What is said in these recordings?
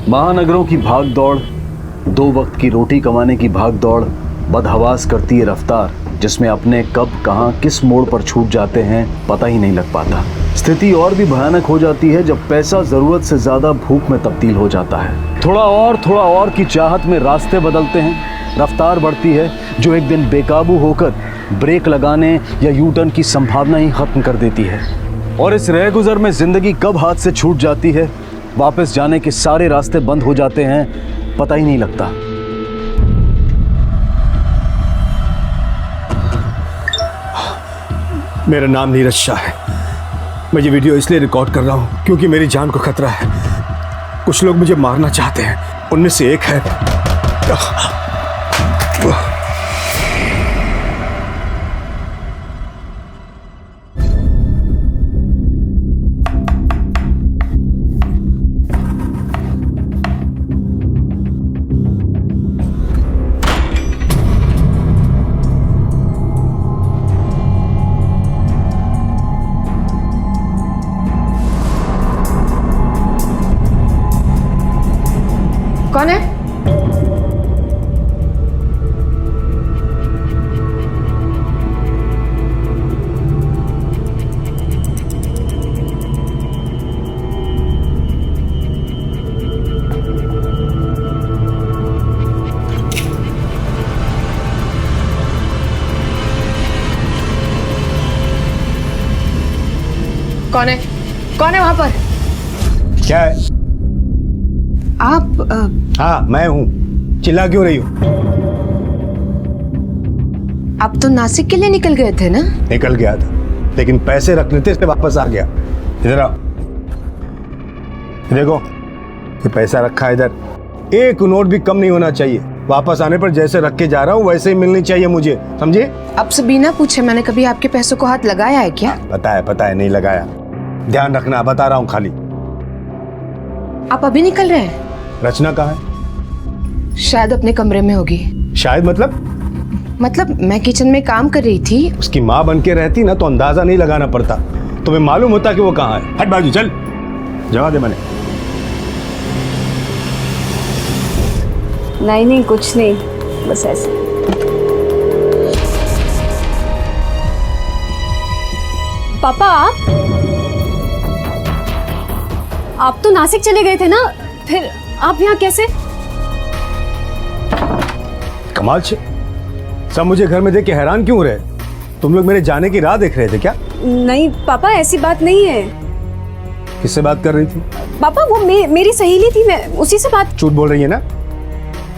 महानगरों की भाग दौड़, दो वक्त की रोटी कमाने की भाग दौड़ बदहवास करती है रफ्तार, जिसमें अपने कब कहां किस मोड़ पर छूट जाते हैं पता ही नहीं लग पाता। स्थिति और भी भयानक हो जाती है जब पैसा जरूरत से ज्यादा भूख में तब्दील हो जाता है। थोड़ा और की चाहत में रास्ते बदलते हैं, रफ्तार बढ़ती है जो एक दिन बेकाबू होकर ब्रेक लगाने या यू टर्न की संभावना ही खत्म कर देती है। और इस रह गुजर में जिंदगी कब हाथ से छूट जाती है, वापस जाने के सारे रास्ते बंद हो जाते हैं, पता ही नहीं लगता। मेरा नाम नीरज शाह है। मैं ये वीडियो इसलिए रिकॉर्ड कर रहा हूँ क्योंकि मेरी जान को खतरा है। कुछ लोग मुझे मारना चाहते हैं, उनमें से एक है कौन है? कौन है? कौन है वहां पर? क्या है? आप हाँ मैं हूँ, चिल्ला क्यों रही हो? आप तो नासिक के लिए निकल गए थे ना? निकल गया था, लेकिन पैसे रखने थे इसलिए वापस आ गया। इधर आओ, देखो ये पैसा रखा है इधर, एक नोट भी कम नहीं होना चाहिए। वापस आने पर जैसे रख के जा रहा हूँ वैसे ही मिलनी चाहिए मुझे, समझे? अब से बिना पूछे मैंने कभी आपके पैसों को हाथ लगाया है क्या? पता है नहीं लगाया। ध्यान रखना, बता रहा हूँ खाली। आप अभी निकल रहे हैं? रचना कहाँ है? शायद अपने कमरे में होगी। शायद मतलब मैं किचन में काम कर रही थी। उसकी माँ बन के रहती ना तो अंदाजा नहीं लगाना पड़ता, तुम्हें मालूम होता कि वो कहाँ है। हट बाजू चल, जवाब दे। मैंने नहीं कुछ नहीं, बस ऐसे। पापा आप तो नासिक चले गए थे ना, फिर आप यहाँ कैसे? कमाल से सब मुझे घर में देख के हैरान क्यों रहे? तुम लोग मेरे जाने की राह देख रहे थे क्या? नहीं पापा ऐसी बात नहीं है। किससे बात कर रही थी? पापा वो मेरी सहेली थी, मैं उसी से बात। झूठ बोल रही है ना?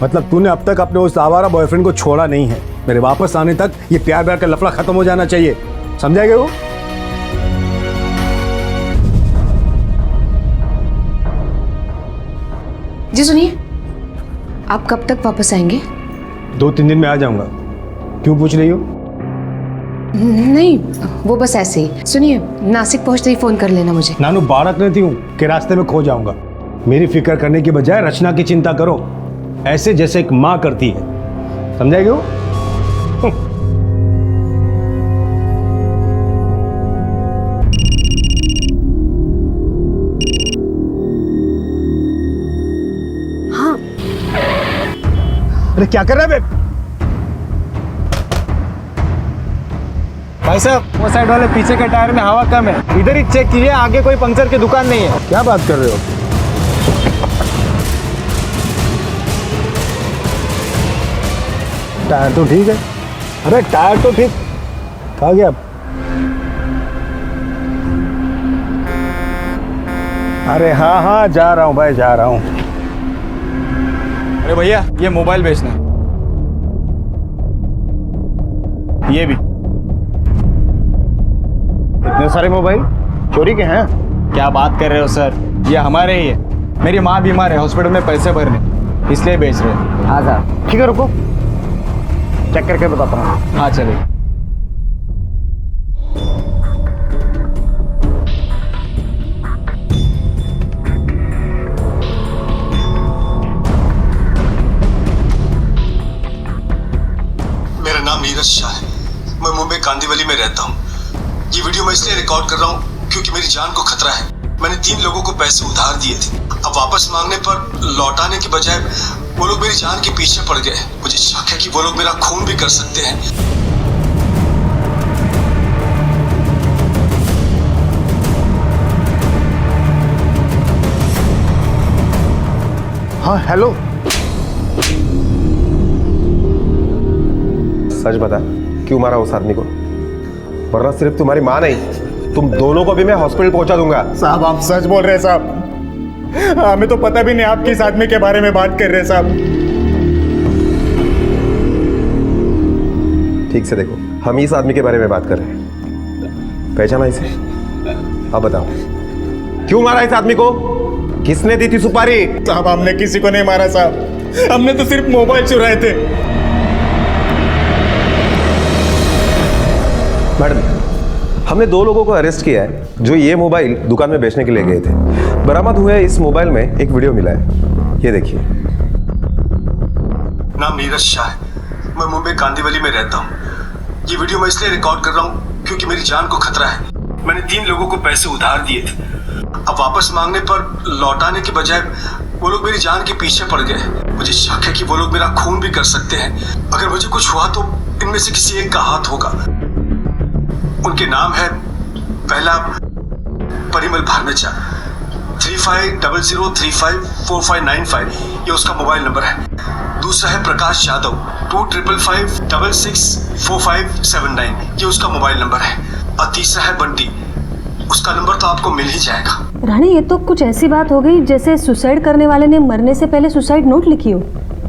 मतलब तूने अब तक अपने उस आवारा बॉयफ्रेंड को छोड़ा नहीं है। मेरे वापस आने तक ये प्यार का लफड़ा खत्म हो जाना चाहिए, समझा गया? वो जी सुनिए, आप कब तक वापस आएंगे? 2-3 दिन में आ जाऊंगा। क्यों पूछ रही हो? नहीं वो बस ऐसे ही। सुनिए, नासिक पहुंचते ही फोन कर लेना मुझे। नानू बारक रहती हूँ कि रास्ते में खो जाऊंगा। मेरी फिक्र करने की बजाय रचना की चिंता करो, ऐसे जैसे एक माँ करती है, समझाएगी? वो हाँ। अरे क्या कर रहा है बे? भाई साहब वो साइड वाले पीछे के टायर में हवा कम है, इधर ही चेक कीजिए, आगे कोई पंक्चर की दुकान नहीं है। क्या बात कर रहे हो? टायर तो ठीक है। अरे टायर तो ठीक, कहाँ गया? अरे हाँ जा रहा हूँ भाई, जा रहा हूँ। अरे भैया ये मोबाइल बेचना है, ये भी। इतने सारे मोबाइल चोरी के हैं? क्या बात कर रहे हो सर, ये हमारे ही है। मेरी माँ बीमार है, हॉस्पिटल में पैसे भरने, इसलिए बेच रहे हैं। हाँ सर ठीक है, रुको चेक करके बताता हूँ। हाँ चलिए। मेरा नाम नीरज शाह है, मैं मुंबई कांदिवली में रहता हूँ। ये वीडियो मैं इसलिए रिकॉर्ड कर रहा हूँ क्योंकि मेरी जान को खतरा है। मैंने 3 लोगों को पैसे उधार दिए थे, अब वापस मांगने पर लौटाने की बजाय वो लोग मेरी जान के पीछे पड़ गए। मुझे शक है कि वो लोग मेरा खून भी कर सकते हैं। हाँ हेलो। सच बता, क्यों मारा उस आदमी को? वरना सिर्फ तुम्हारी माँ नहीं, तुम दोनों को भी मैं हॉस्पिटल पहुंचा दूंगा। साहब आप सच बोल रहे हैं साहब, हमें तो पता भी नहीं आप किस आदमी के बारे में बात कर रहे हैं साहब। ठीक से देखो, हम इस आदमी के बारे में बात कर रहे हैं। पहचाना इसे? अब बताओ, क्यों मारा इस आदमी को? किसने दी थी सुपारी? साहब हमने किसी को नहीं मारा साहब, हमने तो सिर्फ मोबाइल चुराए थे। मैडम, हमने 2 लोगों को अरेस्ट किया है जो ये मोबाइल दुकान में बेचने के लिए गए थे। बरामद हुए इस मोबाइल में एक वीडियो मिला है, ये देखिए। नाम नीरज शाह है, मैं मुंबई कांदीवली में रहता हूँ। ये वीडियो मैं इसलिए रिकॉर्ड कर रहा हूँ क्योंकि मेरी जान को खतरा है। मैंने 3 लोगों को पैसे उधार दिए थे। अब वापस मांगने पर लौटाने की बजाय वो लोग मेरी जान के पीछे पड़ गए। मुझे शक है कि वो लोग मेरा खून भी कर सकते हैं। अगर मुझे कुछ हुआ तो इनमें से किसी एक का हाथ होगा। उनके नाम है, पहला परिमल भारमेचा, 3500354595, ये उसका मोबाइल नंबर है। दूसरा है प्रकाश यादव, 2555664579, ये उसका मोबाइल नंबर है। और तीसरा है बंटी, उसका नंबर तो आपको मिल ही जाएगा। रानी, ये तो कुछ ऐसी बात हो गई जैसे सुसाइड करने वाले ने मरने से पहले सुसाइड नोट लिखी हो,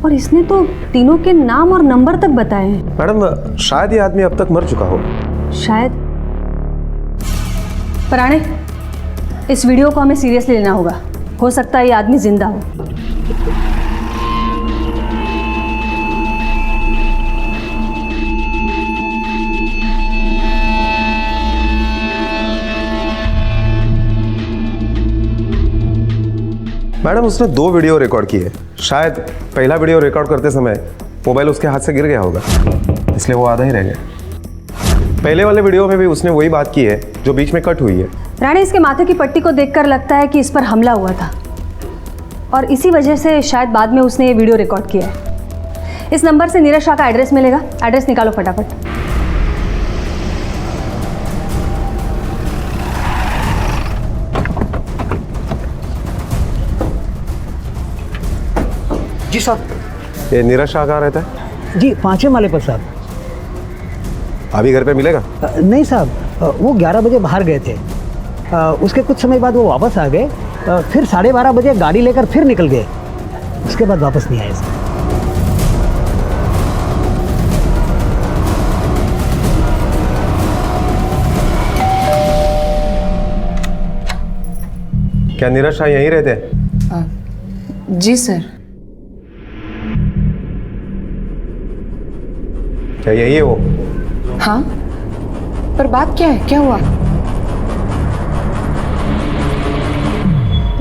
और इसने तो तीनों के नाम और नंबर तक बताए हैं। मैडम, शायद ये आदमी अब तक मर चुका हो। शायद। पराणे, इस वीडियो को हमें सीरियसली लेना होगा। हो सकता है ये आदमी जिंदा हो। मैडम, उसने 2 वीडियो रिकॉर्ड किए। शायद पहला वीडियो रिकॉर्ड करते समय मोबाइल उसके हाथ से गिर गया होगा, इसलिए वो आधा ही रह गया। पहले वाले वीडियो में भी उसने वही बात की है जो बीच में कट हुई है। रानी, इसके माथे की पट्टी को देखकर लगता है कि इस पर हमला हुआ था, और इसी वजह से शायद बाद में उसने ये वीडियो रिकॉर्ड किया है। इस नंबर से नीरज शाह का एड्रेस मिलेगा। एड्रेस निकालो फटाफट। जी साहब। ये नीरज शाह कहाँ रहता है? जी 5वें माले पर साहब। अभी घर पे मिलेगा? नहीं साहब, वो 11 बजे बाहर गए थे। उसके कुछ समय बाद वो वापस आ गए, फिर 12:30 बजे गाड़ी लेकर फिर निकल गए। उसके बाद वापस नहीं आए साहब। क्या नीरज शाह यहीं रहते हैं? जी सर। क्या यही है वो? हाँ, पर बात क्या है, क्या हुआ?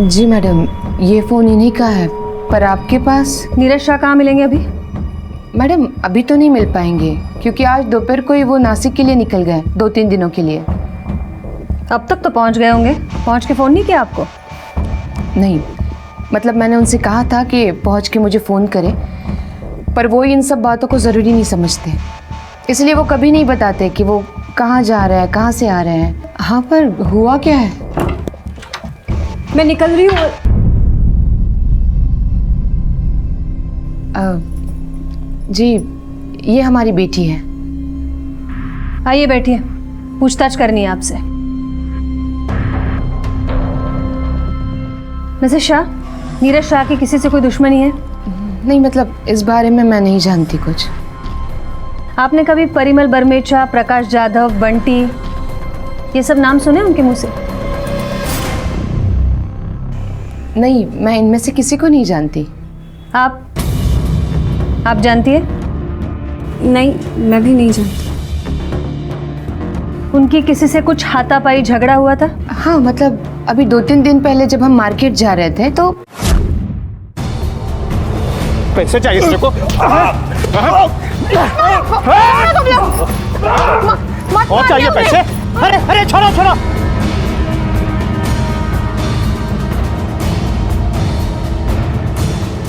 जी मैडम, ये फ़ोन इन्हीं का है, पर आपके पास? नीरज शाह कहाँ मिलेंगे अभी? मैडम अभी तो नहीं मिल पाएंगे, क्योंकि आज दोपहर को ही वो नासिक के लिए निकल गए, 2-3 दिनों के लिए। अब तक तो पहुँच गए होंगे। पहुँच के फ़ोन नहीं किया आपको? नहीं, मतलब मैंने उनसे कहा था कि पहुँच के मुझे फ़ोन करें, पर वो इन सब बातों को ज़रूरी नहीं समझते, इसलिए वो कभी नहीं बताते कि वो कहाँ जा रहे हैं, कहाँ से आ रहे हैं। हाँ, पर हुआ क्या है? मैं निकल रही हूँ। जी, ये हमारी बेटी है। आइए बैठिए, पूछताछ करनी है आपसे। मिसेस शाह, नीरज शाह की किसी से कोई दुश्मनी है? नहीं, मतलब इस बारे में मैं नहीं जानती कुछ। आपने कभी परिमल बरमेचा, प्रकाश जाधव, बंटी, ये सब नाम सुने उनके मुंह से? नहीं, मैं इनमें से किसी को नहीं जानती। आप जानती है? नहीं, मैं भी नहीं जानती। उनकी किसी से कुछ हाथापाई झगड़ा हुआ था? हाँ, मतलब अभी 2-3 दिन पहले जब हम मार्केट जा रहे थे तो। पैसे चाहिए तेरे को? और चाहिए पैसे? अरे अरे छोड़ो छोड़ो।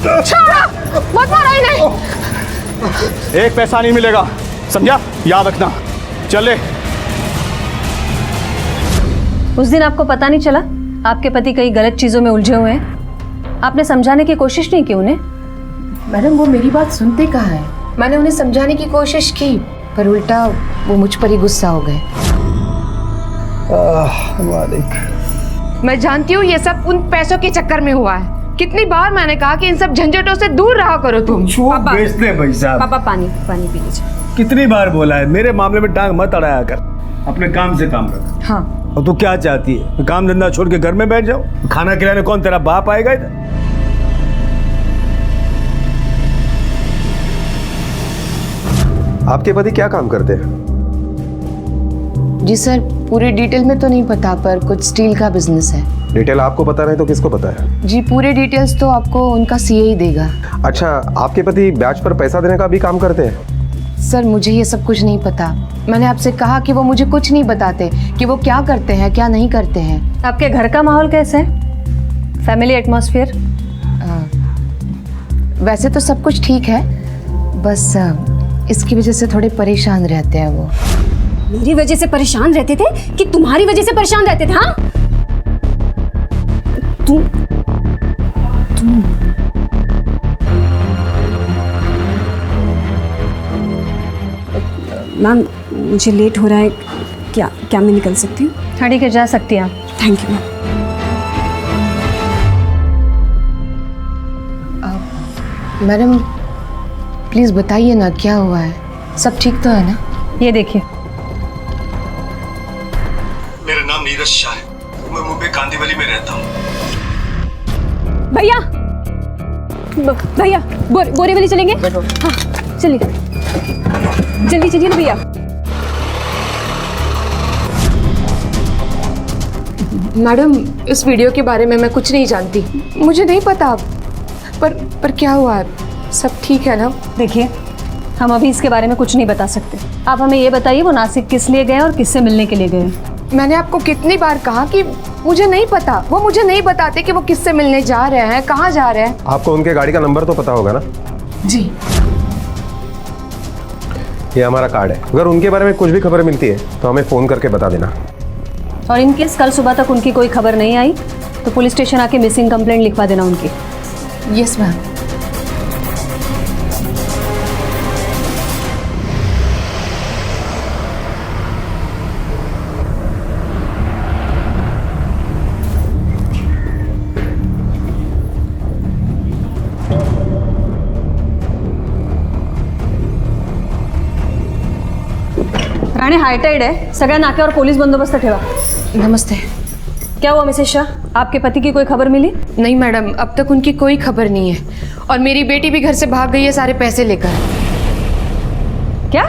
छोड़ो, मत मारो इन्हें। एक पैसा नहीं मिलेगा, समझा? याद रखना। चले। उस दिन आपको पता नहीं चला आपके पति कई गलत चीज़ों में उलझे हुए हैं? आपने समझाने की कोशिश नहीं की उन्हें? मैडम वो मेरी बात सुनते कहाँ है? मैंने उन्हें समझाने की कोशिश की पर उल्टा वो मुझ पर ही गुस्सा हो गए। मैं जानती हूँ ये सब उन पैसों के चक्कर में हुआ है। कितनी बार मैंने कहा कि इन सब झंझटों से दूर रहा करो तुम। बेचते हैं भाई साहब। पापा पानी पानी पी लीजिए। कितनी बार बोला है मेरे मामले में टांग मत अड़ाया कर, अपने काम से काम रख। हाँ और तू क्या चाहती है? काम धंधा छोड़ के घर में बैठ जाओ? खाना खिलाने कौन तेरा बाप आएगा इधर? आपके पति क्या काम करते हैं? जी सर, पूरी डिटेल में तो नहीं पता पर कुछ स्टील का बिजनेस है। डिटेल आपको पता नहीं तो किसको पता है? जी पूरे डिटेल्स तो आपको उनका सीए ही देगा। अच्छा, आपके पति ब्याज पर पैसा देने का भी काम करते हैं? सर मुझे ये सब कुछ नहीं पता। मैंने आपसे कहा कि वो मुझे कुछ नहीं बताते कि वो क्या करते हैं क्या नहीं करते हैं। आपके घर का माहौल कैसा है? Family atmosphere? वैसे तो सब कुछ ठीक है, बस इसकी वजह से थोड़े परेशान रहते हैं वो। मेरी वजह से परेशान रहते थे कि तुम्हारी वजह से परेशान रहते थे? हाँ तुम मैम मुझे लेट हो रहा है, क्या क्या मैं निकल सकती हूँ? हाँ ठीक है, जा सकती हैं आप। Thank you ma'am. Madam please बताइए ना क्या हुआ है, सब ठीक तो है ना? ये देखिए। मेरा नाम नीरज शाह है, मैं मुंबई कांदीवली में रहता हूँ। भैया भैया बोरीवली चलेंगे? हाँ चलिए, जल्दी चलिए ना भैया। मैडम इस वीडियो के बारे में मैं कुछ नहीं जानती, मुझे नहीं पता। पर क्या हुआ है, सब ठीक है ना? देखिए, हम अभी इसके बारे में कुछ नहीं बता सकते। आप हमें ये बताइए वो नासिक किस लिए गए और किससे मिलने के लिए गए? मैंने आपको कितनी बार कहा कि मुझे नहीं पता। वो मुझे नहीं बताते कि वो किससे मिलने जा रहे हैं, कहाँ जा रहे हैं। आपको उनके गाड़ी का नंबर तो पता होगा ना? जी। ये हमारा कार्ड है, अगर उनके बारे में कुछ भी खबर मिलती है तो हमें फ़ोन करके बता देना। और इन केस कल सुबह तक उनकी कोई खबर नहीं आई तो पुलिस स्टेशन आके मिसिंग कंप्लेंट लिखवा देना उनकी। Yes ma'am. राणे हायटाईड आहे, सगळ्या नाक्यावर पोलीस बंदोबस्त ठेवा। नमस्ते। क्या हुआ मिसेस शाह, आपके पति की कोई खबर मिली? नहीं मैडम, अब तक उनकी कोई खबर नहीं है और मेरी बेटी भी घर से भाग गई है सारे पैसे लेकर। क्या?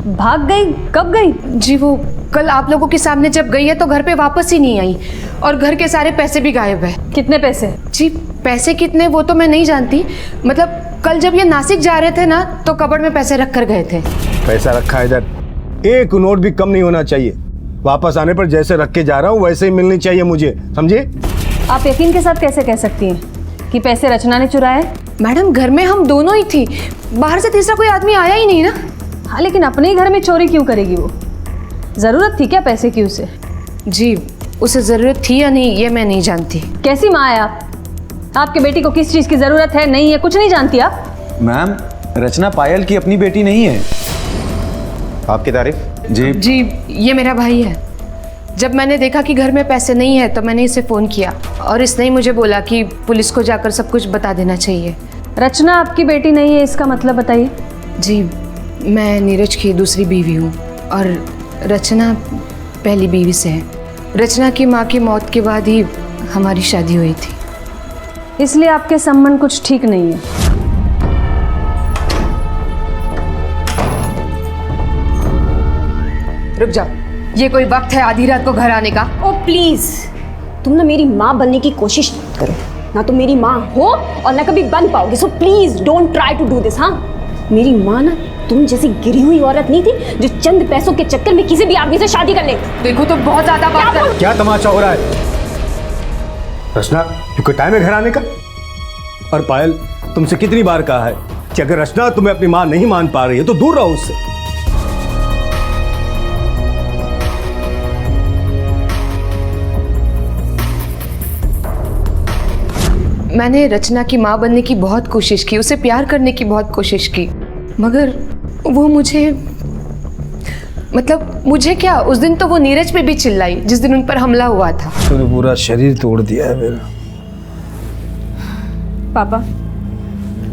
भाग गई? कब गई? जी वो कल आप लोगों के सामने जब गई है तो घर पे वापस ही नहीं आई और घर के सारे पैसे भी गायब है। कितने पैसे? जी पैसे कितने वो तो मैं नहीं जानती, मतलब कल जब ये नासिक जा रहे थे ना तो कबर्ड में पैसे रख कर गए थे। पैसा रखा इधर, एक नोट भी कम नहीं होना चाहिए। वापस आने पर जैसे रख के जा रहा हूँ वैसे ही मिलनी चाहिए मुझे, समझे? आप यकीन के साथ कैसे कह सकती हैं कि पैसे रचना ने चुराए? मैडम घर में हम दोनों ही थी, बाहर से तीसरा कोई आदमी आया ही नहीं ना। हाँ लेकिन अपने ही घर में चोरी क्यों करेगी वो? जरूरत थी क्या पैसे की उसे? जी उसे जरूरत थी या नहीं ये मैं नहीं जानती। कैसी माँ है आप? आपके बेटी को किस चीज की जरूरत है नहीं है कुछ नहीं जानती आप? मैम रचना पायल की अपनी बेटी नहीं है। आपकी तारीफ? जी ये मेरा भाई है। जब मैंने देखा कि घर में पैसे नहीं है तो मैंने इसे फ़ोन किया और इसने ही मुझे बोला कि पुलिस को जाकर सब कुछ बता देना चाहिए। रचना आपकी बेटी नहीं है इसका मतलब बताइए? जी मैं नीरज की दूसरी बीवी हूँ और रचना पहली बीवी से है। रचना की माँ की मौत के बाद ही हमारी शादी हुई थी। इसलिए आपके संबंध कुछ ठीक नहीं है। रुक जाओ, ये कोई वक्त है आधी रात को घर आने का? ओ प्लीज, तुम ना मेरी माँ बनने की कोशिश मत करो। ना तो मेरी माँ हो और ना कभी बन पाओगे। So please don't try to do this. हाँ मेरी माँ ना तुम जैसी गिरी हुई औरत नहीं थी जो चंद पैसों के चक्कर में किसी भी आदमी से शादी कर ले। देखो तो बहुत ज्यादा बात है। क्या तमाशा हो रहा है? रचना, क्योंकि टाइम है घर आने का? और पायल, तुमसे कितनी बार कहा है कि अगर रचना तुम्हें अपनी माँ नहीं मान पा रही है तो दूर रहो उससे। मैंने रचना की माँ बनने की बहुत कोशिश की, उसे प्यार करने की बहुत कोशिश की, मगर वो मुझे क्या, उस दिन तो वो नीरज पे भी चिल्लाई जिस दिन उन पर हमला हुआ था। तूने पूरा शरीर तोड़ दिया है मेरा। पापा,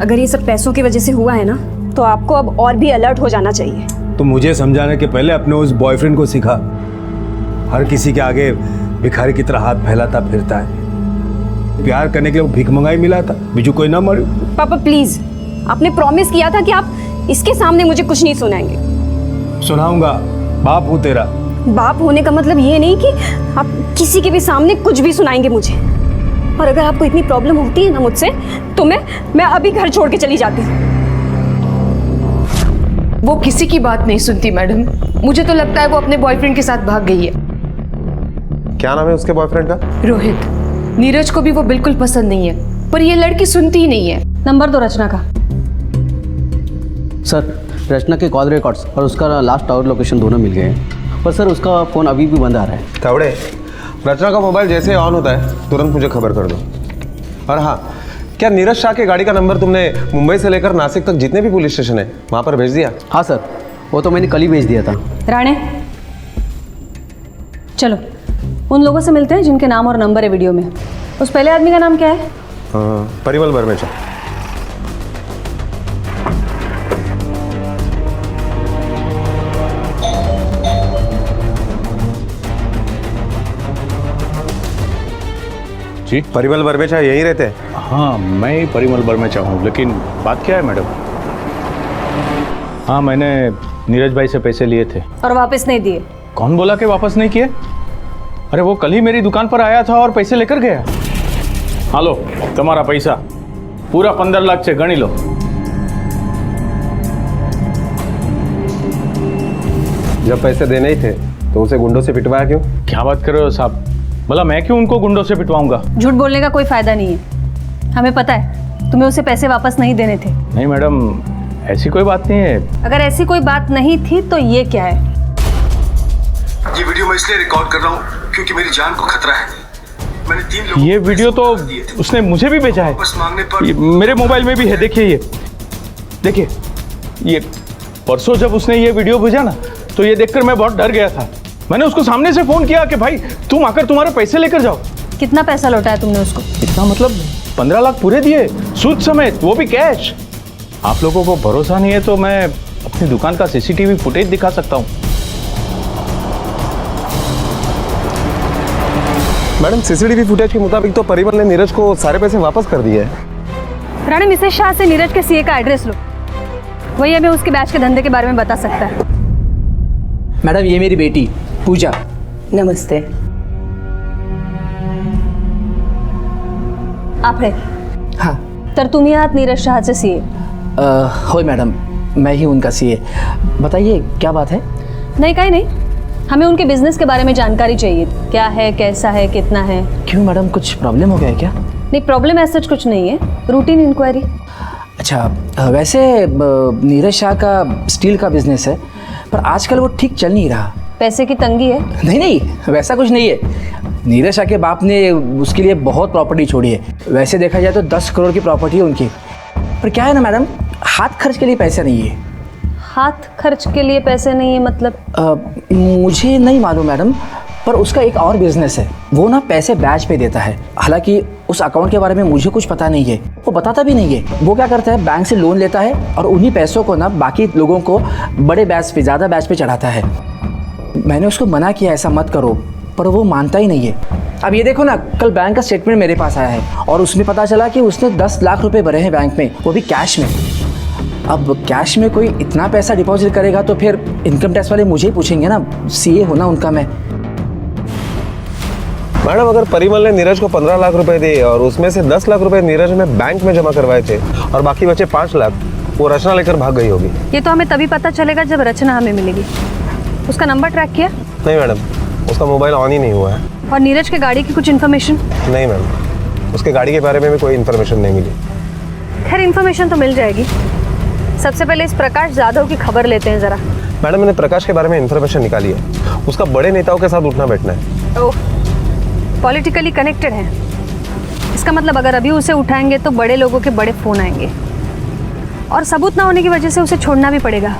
अगर ये सब पैसों की वजह से हुआ है ना, तो आपको अब और भी अलर्ट हो जाना चाहिए। तो मुझे समझाने के पहले अपने उस बॉयफ्रेंड को सिखा। हर किसी के आगे भिखारी की तरह हाथ फैलाता फिरता है। प्यार करने के लिए वो भीख मंगाई मिला था, बीजू कोई ना मरे। पापा प्लीज, आपने प्रॉमिस किया था कि आप इसके सामने मुझे कुछ नहीं सुनाएंगे। सुनाऊंगा, बाप हूँ तेरा। बाप होने का मतलब ये नहीं कि आप किसी के भी सामने कुछ भी सुनाएंगे मुझे। और अगर आपको इतनी प्रॉब्लम होती है ना मुझसे, तो मैं अभी घर छोड़ के चली जाती हूँ। वो किसी की बात नहीं सुनती मैडम। मुझे तो लगता है वो अपने बॉयफ्रेंड के साथ भाग गई है। क्या नाम है उसके बॉयफ्रेंड का? रोहित। नीरज को भी वो बिल्कुल पसंद नहीं है, पर ये लड़की सुनती ही नहीं है। नंबर दो रचना का। सर, रचना के कॉल रिकॉर्ड्स और उसका लास्ट आवर लोकेशन दोनों मिल गए हैं, पर सर उसका फ़ोन अभी भी बंद आ रहा है। कवड़े, रचना का मोबाइल जैसे ऑन होता है तुरंत मुझे खबर कर दो। और हाँ, क्या नीरज शाह के गाड़ी का नंबर तुमने मुंबई से लेकर नासिक तक जितने भी पुलिस स्टेशन है वहाँ पर भेज दिया? हाँ सर, वो तो मैंने कल ही भेज दिया था। राणे, चलो उन लोगों से मिलते हैं जिनके नाम और नंबर है वीडियो में। उस पहले आदमी का नाम क्या है? परिमल बर्मेचा। जी, परिमल बर्मेचा यहीं रहते हैं? हाँ, मैं ही परिमल बर्मेचा हूँ, लेकिन बात क्या है मैडम? हाँ, मैंने नीरज भाई से पैसे लिए थे। और वापस नहीं दिए? कौन बोला कि वापस नहीं किए? अरे वो कल ही मेरी दुकान पर आया था और पैसे लेकर गया। हालो, तुम्हारा पैसा पूरा 15 लाख से गणी लो। जब पैसे देने ही थे तो उसे गुंडों से पिटवाया क्यों? क्या बात कर रहे हो साहब? भला मैं क्यों उनको गुंडों से पिटवाऊंगा? झूठ बोलने का कोई फायदा नहीं है। हमें पता है तुम्हें उसे पैसे वापस नहीं देने थे। नहीं मैडम, ऐसी कोई बात नहीं है। अगर ऐसी कोई बात नहीं थी तो ये क्या है? ये वीडियो मैं इसलिए रिकॉर्ड कर रहा हूँ क्योंकि मेरी जान को खतरा है। मैंने 3 लोगों ये वीडियो तो उसने मुझे भी भेजा है। वापस मांगने पर ये मेरे मोबाइल में भी है। देखिए ये, देखिए ये परसों जब उसने ये वीडियो भेजा ना, तो ये देखकर मैं बहुत डर गया था। मैंने उसको सामने से फोन किया कि भाई तुम आकर तुम्हारे पैसे लेकर जाओ। कितना पैसा लौटाया तुमने उसको? इतना मतलब 15 लाख पूरे दिए, सूद समेत, वो भी कैश। आप लोगों को भरोसा नहीं है तो मैं अपनी दुकान का सीसीटीवी फुटेज दिखा सकता हूँ। मैडम, सीसीटीवी फुटेज के मुताबिक तो परिमल ने नीरज को सारे पैसे वापस कर दिए हैं। राणे, मिसेस शाह से नीरज के सीए का एड्रेस लो, वही हमें उसके बैच के धंधे के बारे में बता सकता है। मैडम, ये मेरी बेटी पूजा। नमस्ते। आप है? हाँ। तर तुम्ही आहात नीरज शाह से सीए? हो मैडम, मैं ही उनका सीए। बताइए क्या बात है? नहीं, कहीं नहीं, हमें उनके बिजनेस के बारे में जानकारी चाहिए। क्या है, कैसा है, कितना है? क्यों मैडम, कुछ प्रॉब्लम हो गया है क्या? नहीं, प्रॉब्लम ऐसा कुछ नहीं है, रूटीन इंक्वायरी। अच्छा, वैसे नीरज शाह का स्टील का बिजनेस है, पर आजकल वो ठीक चल नहीं रहा। पैसे की तंगी है? नहीं नहीं, वैसा कुछ नहीं है। नीरज शाह के बाप ने उसके लिए बहुत प्रॉपर्टी छोड़ी है। वैसे देखा जाए तो 10 करोड़ की प्रॉपर्टी है उनकी। पर क्या है ना मैडम, हाथ खर्च के लिए पैसे नहीं है। हाथ खर्च के लिए पैसे नहीं है मतलब? मुझे नहीं मालूम मैडम, पर उसका एक और बिजनेस है। वो ना पैसे बैच पे देता है। हालांकि उस अकाउंट के बारे में मुझे कुछ पता नहीं है, वो बताता भी नहीं है। वो क्या करता है, बैंक से लोन लेता है और उन्हीं पैसों को ना बाकी लोगों को बड़े बैच पे, ज़्यादा बैच पे चढ़ाता है। मैंने उसको मना किया ऐसा मत करो, पर वो मानता ही नहीं है। अब ये देखो ना, कल बैंक का स्टेटमेंट मेरे पास आया है और उसमें पता चला कि उसने 10 लाख रुपए भरे हैं बैंक में, वो भी कैश में। अब कैश में कोई इतना पैसा डिपॉजिट करेगा तो फिर इनकम टैक्स वाले मुझे ही पूछेंगे ना, सीए होना उनका मैं। मैडम, अगर परिमल ने नीरज को 15 लाख रुपए दिए और उसमें से 10 लाख रुपए नीरज ने बैंक में जमा करवाए थे और बाकी बचे 5 लाख, वो रचना लेकर भाग गई होगी। ये तो हमें तभी पता चलेगा जब रचना हमें मिलेगी। उसका नंबर ट्रैक किया? नहीं मैडम, उसका मोबाइल ऑन ही नहीं हुआ है। और नीरज के गाड़ी की कुछ इन्फॉर्मेशन? नहीं मैम, उसके गाड़ी के बारे में भी कोई इन्फॉर्मेशन नहीं मिली। खैर इन्फॉर्मेशन तो मिल जाएगी। सबसे पहले इस प्रकाश जाधव की खबर लेते हैं ज़रा। मैडम मैंने प्रकाश के बारे में इन्फॉर्मेशन निकाली है, उसका बड़े नेताओं के साथ उठना बैठना है। ओह, पॉलिटिकली कनेक्टेड है। इसका मतलब अगर अभी उसे उठाएंगे तो बड़े लोगों के बड़े फ़ोन आएंगे और सबूत ना होने की वजह से उसे छोड़ना भी पड़ेगा।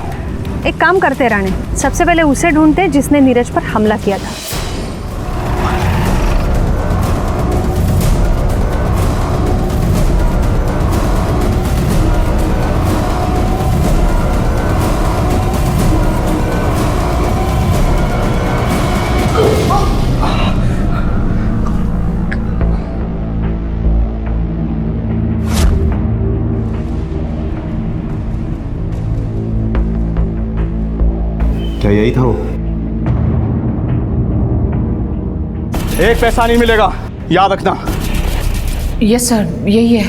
एक काम करते हैं राणे, सबसे पहले उसे ढूंढते जिसने नीरज पर हमला किया था। क्या यही था वो? एक पैसा नहीं मिलेगा, याद रखना। यस सर, यही है।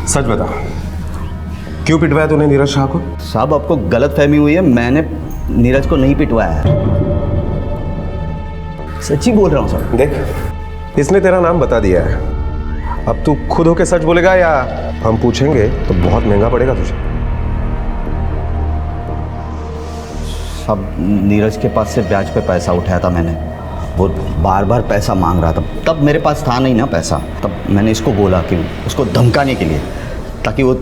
सच बता, क्यों पिटवाया तूने नीरज शाह को? साहब आपको गलत फहमी हुई है, मैंने नीरज को नहीं पिटवाया है, सच्ची बोल रहा हूँ सर। देख, इसने तेरा नाम बता दिया है, अब तू खुद होके सच बोलेगा या हम पूछेंगे तो बहुत महंगा पड़ेगा तुझे। सब नीरज के पास से ब्याज पे पैसा उठाया था मैंने, वो बार बार पैसा मांग रहा था, तब मेरे पास था नहीं ना पैसा, तब मैंने इसको बोला कि उसको धमकाने के लिए, ताकि वो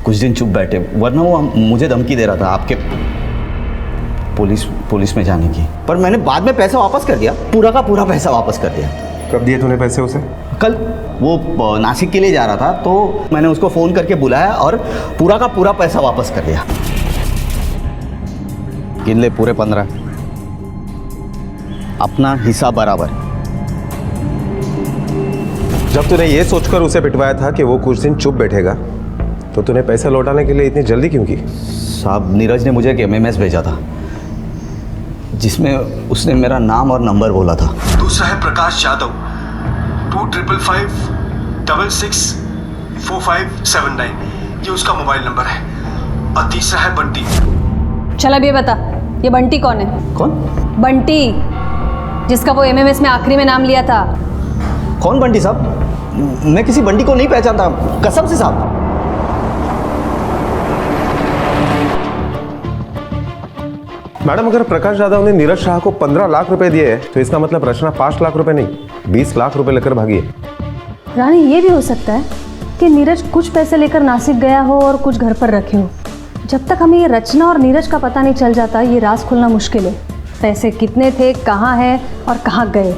कुछ दिन चुप बैठे, वरना वो मुझे धमकी दे रहा था आपके पुलिस में जाने की। पर मैंने बाद में पैसा वापस कर दिया, पूरा का पूरा पैसा वापस कर दिया। कब दिए तूने पैसे उसे? कल वो नासिक के लिए जा रहा था तो मैंने उसको फ़ोन करके बुलाया और पूरा का पूरा पैसा वापस कर दिया। गिन ले, पूरे 15, अपना हिस्सा बराबर। जब तूने ये सोचकर उसे पिटवाया था कि वो कुछ दिन चुप बैठेगा, तो तूने पैसे लौटाने के लिए इतनी जल्दी क्यों की? साहब, नीरज ने मुझे एक MMS भेजा था जिसमें उसने मेरा नाम और नंबर बोला था। दूसरा है प्रकाश यादव 2555664579, ये उसका मोबाइल नंबर है। और तीसरा है बंटी। चल अब ये बता, ये बंटी कौन है? कौन? बंटी, जिसका वो MMS में आखिरी में नाम लिया था। कौन बंटी साहब? मैं किसी बंटी को नहीं पहचानता, कसम से साहब। मैडम, अगर प्रकाश यादव ने नीरज शाह को 15 लाख रुपए दिए तो इसका मतलब रचना 5 लाख रुपए नहीं 20 लाख रुपए लेकर भागी है। रानी, ये भी हो सकता है कि नीरज कुछ पैसे लेकर नासिक गया हो और कुछ घर पर रखे हो। जब तक हमें ये रचना और नीरज का पता नहीं चल जाता, ये राज खुलना मुश्किल है। पैसे कितने थे, कहाँ है और कहाँ गए।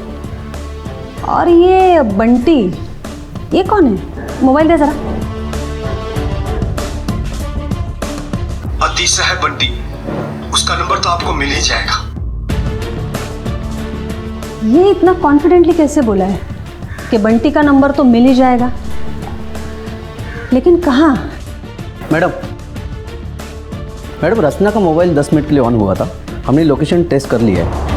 और ये बंटी, ये कौन है? मोबाइल दे जरा। और तीसरा है बंटी, उसका नंबर तो आपको मिल ही जाएगा। ये इतना कॉन्फिडेंटली कैसे बोला है कि बंटी का नंबर तो मिल ही जाएगा, लेकिन कहाँ? मैडम, रचना का मोबाइल 10 मिनट के लिए ऑन हुआ था, हमने लोकेशन टेस्ट कर लिया है।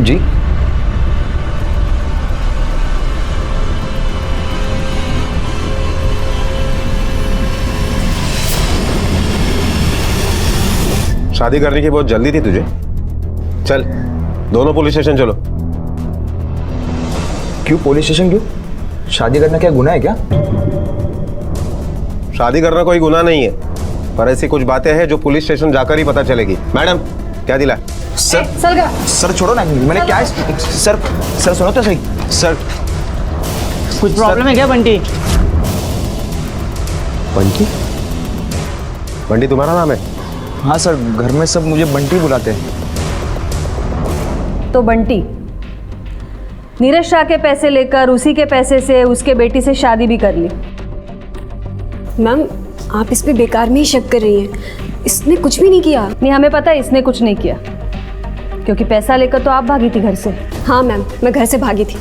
जी, शादी करने की बहुत जल्दी थी तुझे। चल, दोनों पुलिस स्टेशन चलो। क्यों पुलिस स्टेशन क्यों? शादी करना क्या गुनाह है क्या? शादी करना कोई गुनाह नहीं है, पर ऐसी कुछ बातें हैं जो पुलिस स्टेशन जाकर ही पता चलेगी। मैडम, क्या दिला? सर छोड़ो ना, मैंने क्या सर सुनो तो सही। सर कुछ प्रॉब्लम है क्या बंटी? बंटी? बंटी तुम्हारा नाम है? हाँ सर, घर में सब मुझे बंटी बुलाते हैं। तो बंटी नीरज शाह के पैसे लेकर उसी के पैसे से उसके बेटी से शादी भी कर ली। मैम, आप इस पे बेकार में ही शक कर रही हैं, इसने कुछ भी नहीं किया। नहीं, हमें पता है इसने कुछ नहीं किया, क्योंकि पैसा लेकर तो आप भागी थी घर से। हाँ मैम, मैं घर से भागी थी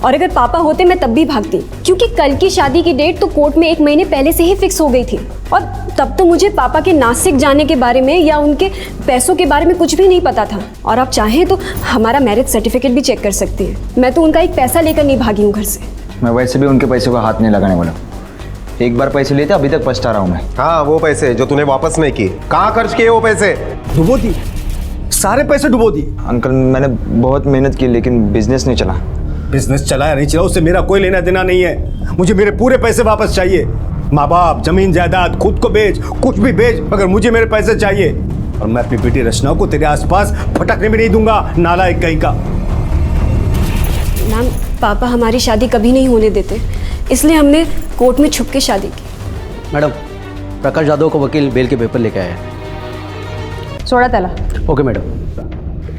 और अगर पापा होते मैं तब भी भागती, क्योंकि कल की शादी की डेट तो कोर्ट में 1 महीने पहले से ही फिक्स हो गई थी। और तब तो मुझे पापा के नासिक जाने के बारे में या उनके पैसों के बारे में कुछ भी नहीं पता था। और आप चाहें तो हमारा मैरिज सर्टिफिकेट भी चेक कर सकती हैं। मैं तो उनका एक पैसा लेकर नहीं भागी हूँ घर से। मैं वैसे भी उनके पैसे को हाथ नहीं लगाने वाला। एक बार पैसे लिए थे, अभी तक पछता रहा हूँ मैं। हाँ, वो पैसे जो तूने वापस नहीं किए, कहाँ खर्च किए वो पैसे? डुबो दी, सारे पैसे डुबो दिए। अंकल मैंने बहुत मेहनत की लेकिन बिजनेस नहीं चला। बिजनेस चला या नहीं चला उससे मेरा कोई लेना देना नहीं है। मुझे मेरे पूरे पैसे वापस चाहिए। माँ बाप, जमीन जायदाद, खुद को बेच, कुछ भी बेच, मगर मुझे मेरे पैसे चाहिए। और मैं अपनी बेटी रचना को तेरे आसपास फटकने भी नहीं दूंगा, नालायक कहीं का। मैम, पापा हमारी शादी कभी नहीं होने देते, इसलिए हमने कोर्ट में छुप के शादी की। मैडम, प्रकाश जाधव को वकील बेल के पेपर लेके आया है। सोडा त्याला। Okay madam.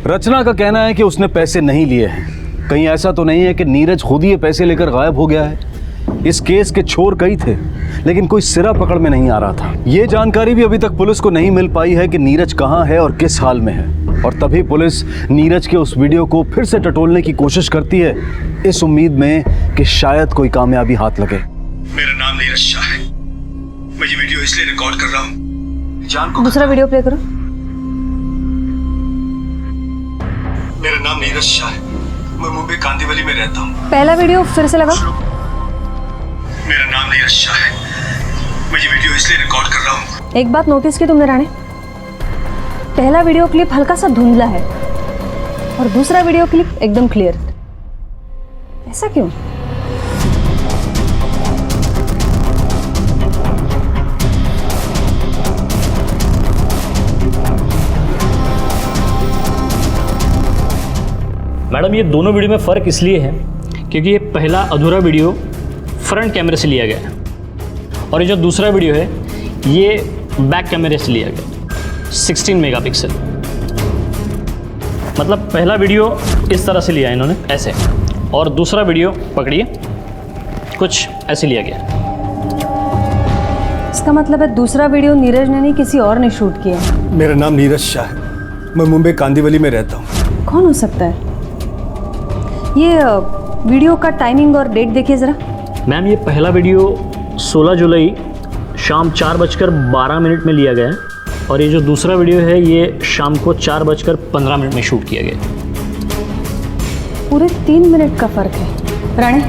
रचना का कहना है कि उसने पैसे नहीं लिए हैं। कहीं ऐसा तो नहीं है कि नीरज खुद ही ये पैसे लेकर गायब हो गया है? इस केस के छोर कई थे, लेकिन कोई सिरा पकड़ में नहीं आ रहा था। ये जानकारी भी अभी तक पुलिस को नहीं मिल पाई है कि नीरज कहाँ है और किस हाल में है। और तभी पुलिस नीरज के उस वीडियो को फिर से टटोलने की कोशिश करती है, इस उम्मीद में कि शायद कोई कामयाबी हाथ लगे। मेरा नाम नीरज शाह है। मैं ये वीडियो इसलिए रिकॉर्ड कर रहा हूँ, जान को। दूसरा वीडियो प्ले करो। मेरा नाम नीरज शाह है। मैं मुंबई कांदिवली में रहता हूँ। पहला वीडियो फिर से लगा। मेरा नाम नीरज शाह है। मैं ये वीडियो इसलिए रिकॉर्ड कर रहा हूँ। एक बात नोटिस की तुमने राणे, पहला वीडियो क्लिप हल्का सा धुंधला है और दूसरा वीडियो क्लिप एकदम क्लियर। ऐसा क्यों? मैडम, ये दोनों वीडियो में फ़र्क इसलिए है क्योंकि ये पहला अधूरा वीडियो फ्रंट कैमरे से लिया गया है और ये जो दूसरा वीडियो है ये बैक कैमरे से लिया गया 16 मेगापिक्सल। मतलब पहला वीडियो इस तरह से लिया है इन्होंने ऐसे, और दूसरा वीडियो पकड़िए कुछ ऐसे लिया गया। इसका मतलब है दूसरा वीडियो नीरज ने नहीं किसी और ने शूट किया। मेरा नाम नीरज शाह है। मैं मुंबई कांदिवली में रहता हूँ। कौन हो सकता है? ये वीडियो का टाइमिंग और डेट देखिए ज़रा। मैम, ये पहला वीडियो 16 जुलाई शाम 4:12 में लिया गया है और ये जो दूसरा वीडियो है ये शाम को 4:15 में शूट किया गया। पूरे 3 मिनट का फ़र्क है। राणे,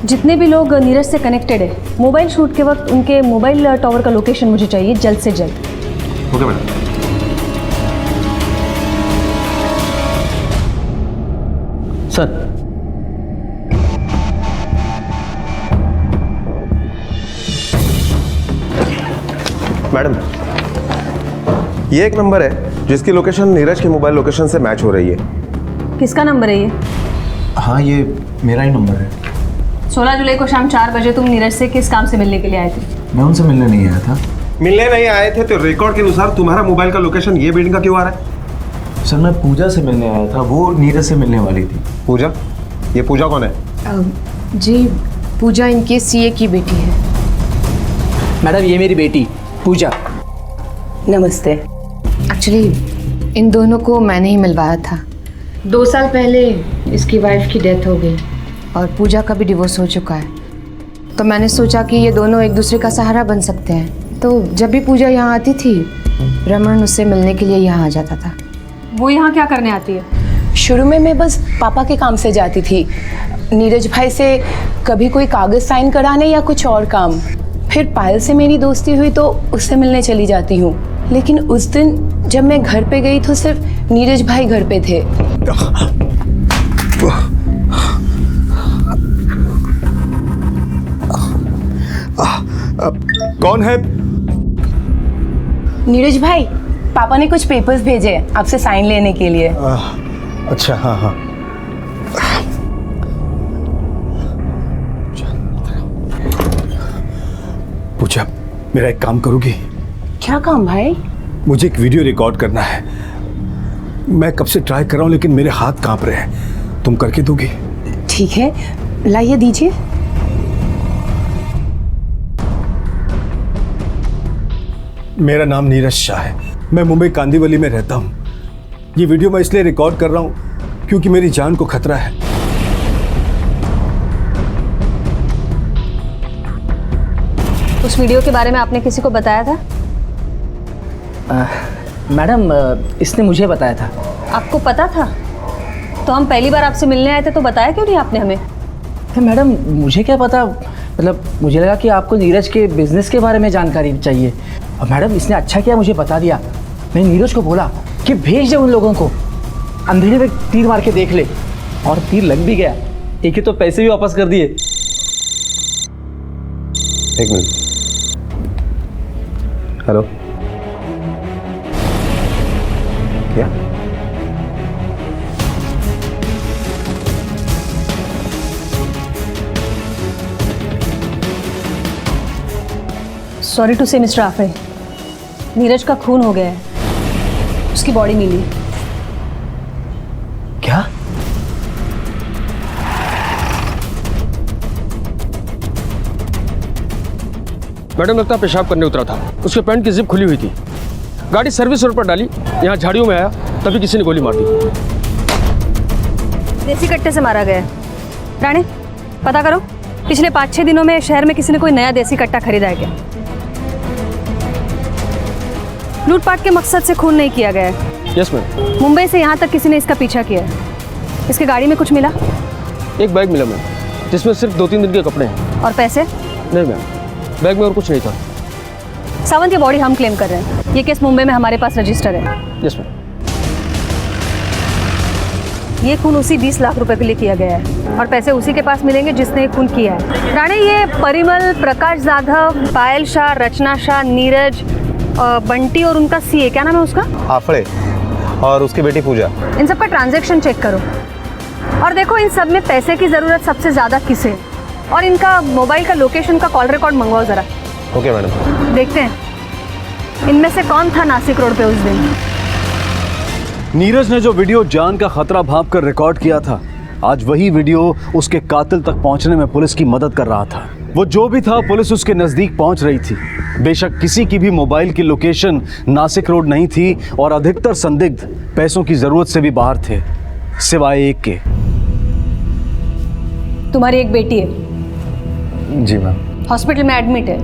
जितने भी लोग नीरज से कनेक्टेड है, मोबाइल शूट के वक्त उनके मोबाइल टावर का लोकेशन मुझे चाहिए जल्द से जल्द। Okay madam. सर, मैडम, ये एक नंबर है जिसकी लोकेशन नीरज के मोबाइल लोकेशन से मैच हो रही है। किसका नंबर है ये? हाँ, ये मेरा ही नंबर है। 16 जुलाई को शाम 4 बजे तुम नीरज से किस काम से मिलने के लिए आए थे? मैं उनसे मिलने नहीं आया था। मिलने नहीं आए थे तो रिकॉर्ड के अनुसार तुम्हारा मोबाइल का लोकेशन ये बिल्डिंग का क्यों आ रहा है? सर, मैं पूजा से मिलने आया था, वो नीरज से मिलने वाली थी। पूजा? ये पूजा कौन है? जी, पूजा इनके सीए की बेटी है। मैडम, ये मेरी बेटी पूजा। नमस्ते। एक्चुअली इन दोनों को मैंने ही मिलवाया था। 2 साल पहले इसकी वाइफ की डेथ हो गई और पूजा का भी डिवोर्स हो चुका है, तो मैंने सोचा कि ये दोनों एक दूसरे का सहारा बन सकते हैं। तो जब भी पूजा यहाँ आती थी, रमन उससे मिलने के लिए यहाँ आ जाता था। वो यहाँ क्या करने आती है? शुरू में मैं बस पापा के काम से जाती थी, नीरज भाई से कभी कोई कागज़ साइन कराने या कुछ और काम। फिर पायल से मेरी दोस्ती हुई तो उससे मिलने चली जाती हूँ। लेकिन उस दिन जब मैं घर पे गई तो सिर्फ नीरज भाई घर पे थे। कौन है? नीरज भाई, पापा ने कुछ पेपर्स भेजे आपसे साइन लेने के लिए। अच्छा, हाँ हाँ। पूजा, मेरा एक काम करोगी? क्या काम भाई? मुझे एक वीडियो रिकॉर्ड करना है। मैं कब से ट्राई कर रहा हूँ लेकिन मेरे हाथ कांप रहे हैं। तुम करके दोगी? ठीक है, लाइए दीजिए। मेरा नाम नीरज शाह है। मैं मुंबई कांदिवली में रहता हूँ। ये वीडियो मैं इसलिए रिकॉर्ड कर रहा हूँ क्योंकि मेरी जान को खतरा है। उस वीडियो के बारे में आपने किसी को बताया था? मैडम इसने मुझे बताया था। आपको पता था? तो हम पहली बार आपसे मिलने आए थे तो बताया क्यों नहीं आपने हमें? तो मैडम मुझे क्या पता, मतलब मुझे लगा कि आपको नीरज के बिजनेस के बारे में जानकारी चाहिए और मैडम इसने अच्छा किया मुझे बता दिया। मैंने नीरज को बोला कि भेज दे उन लोगों को, अंधेरे में तीर मार के देख ले, और तीर लग भी गया। एक ही तो पैसे भी वापस कर दिए। एक मिनट। हेलो, क्या? सॉरी टू से मिस्टर आफे, नीरज का खून हो गया है, उसकी बॉडी मिली। क्या? मैडम लगता है पेशाब करने उतरा था, उसके पैंट की जिप खुली हुई थी। गाड़ी सर्विस रोड पर डाली, यहाँ झाड़ियों में आया, तभी किसी ने गोली मार दी। देसी कट्टे से मारा गया है। राणे, पता करो पिछले 5-6 दिनों में शहर में किसी ने कोई नया देसी कट्टा खरीदा है क्या? लूटपाट के मकसद से खून नहीं किया गया है। Yes ma'am. मुंबई से यहाँ तक किसी ने इसका पीछा किया है। इसकी गाड़ी में कुछ मिला? एक बैग मिला मैम, जिसमें सिर्फ 2-3 दिन के कपड़े हैं। और पैसे? नहीं मैम, बैग में और कुछ नहीं था। सावंत की बॉडी हम क्लेम कर रहे हैं। ये केस मुंबई में हमारे पास रजिस्टर है। Yes ma'am. ये खून उसी 20 लाख रुपए के लिए किया गया है और पैसे उसी के पास मिलेंगे जिसने ये खून किया है। राणे, ये परिमल, प्रकाश जाधव, पायल शाह, रचना शाह, नीरज, बंटी और उनका सीए, क्या नाम है उसका? आफड़े, और उसकी बेटी पूजा। इन सब का ट्रांजैक्शन चेक करो और देखो इन सब में पैसे की ज़रूरत सबसे ज़्यादा किसे है, और इनका मोबाइल का लोकेशन का कॉल रिकॉर्ड मंगवाओ ज़रा। Okay madam. देखते हैं इनमें से कौन था नासिक रोड पे उस दिन। नीरज ने जो वीडियो जान का खतरा भांप कर रिकॉर्ड किया था, आज वही वीडियो उसके कातिल तक पहुंचने में पुलिस की मदद कर रहा था। वो जो भी था, पुलिस उसके नजदीक पहुंच रही थी। बेशक किसी की भी मोबाइल की लोकेशन नासिक रोड नहीं थी और अधिकतर संदिग्ध पैसों की जरूरत से भी बाहर थे, सिवाय एक के। तुम्हारी एक बेटी है? जी मैम। हॉस्पिटल में एडमिट है?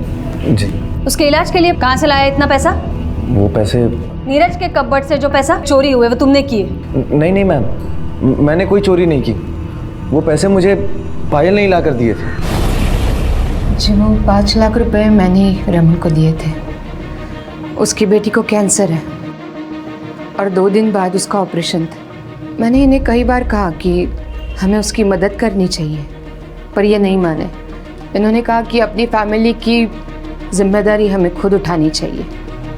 जी। उसके इलाज के लिए कहाँ से लाया इतना पैसा? वो पैसे नीरज के कपबोर्ड से जो पैसा चोरी हुए वो तुमने किए? नहीं मैम, मैंने कोई चोरी नहीं की। वो पैसे मुझे पायल ने ला कर दिए थे। जी, वो 5 लाख रुपए मैंने रमन को दिए थे। उसकी बेटी को कैंसर है और 2 दिन बाद उसका ऑपरेशन था। मैंने इन्हें कई बार कहा कि हमें उसकी मदद करनी चाहिए, पर ये नहीं माने। इन्होंने कहा कि अपनी फैमिली की जिम्मेदारी हमें खुद उठानी चाहिए।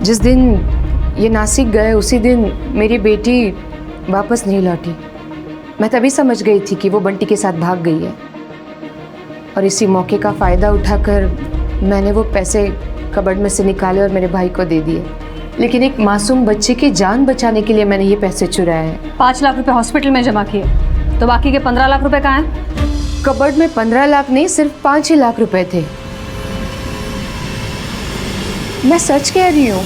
जिस दिन ये नासिक गए उसी दिन मेरी बेटी वापस नहीं लौटी। मैं तभी समझ गई थी कि वो बंटी के साथ भाग गई है, और इसी मौके का फ़ायदा उठाकर मैंने वो पैसे कबर्ड में से निकाले और मेरे भाई को दे दिए। लेकिन एक मासूम बच्चे की जान बचाने के लिए मैंने ये पैसे चुराए हैं। 5 लाख रुपए हॉस्पिटल में जमा किए, तो बाकी के 15 लाख रुपए कहाँ हैं? कबर्ड में 15 लाख नहीं, सिर्फ 5 ही लाख रुपए थे। मैं सच कह रही हूँ।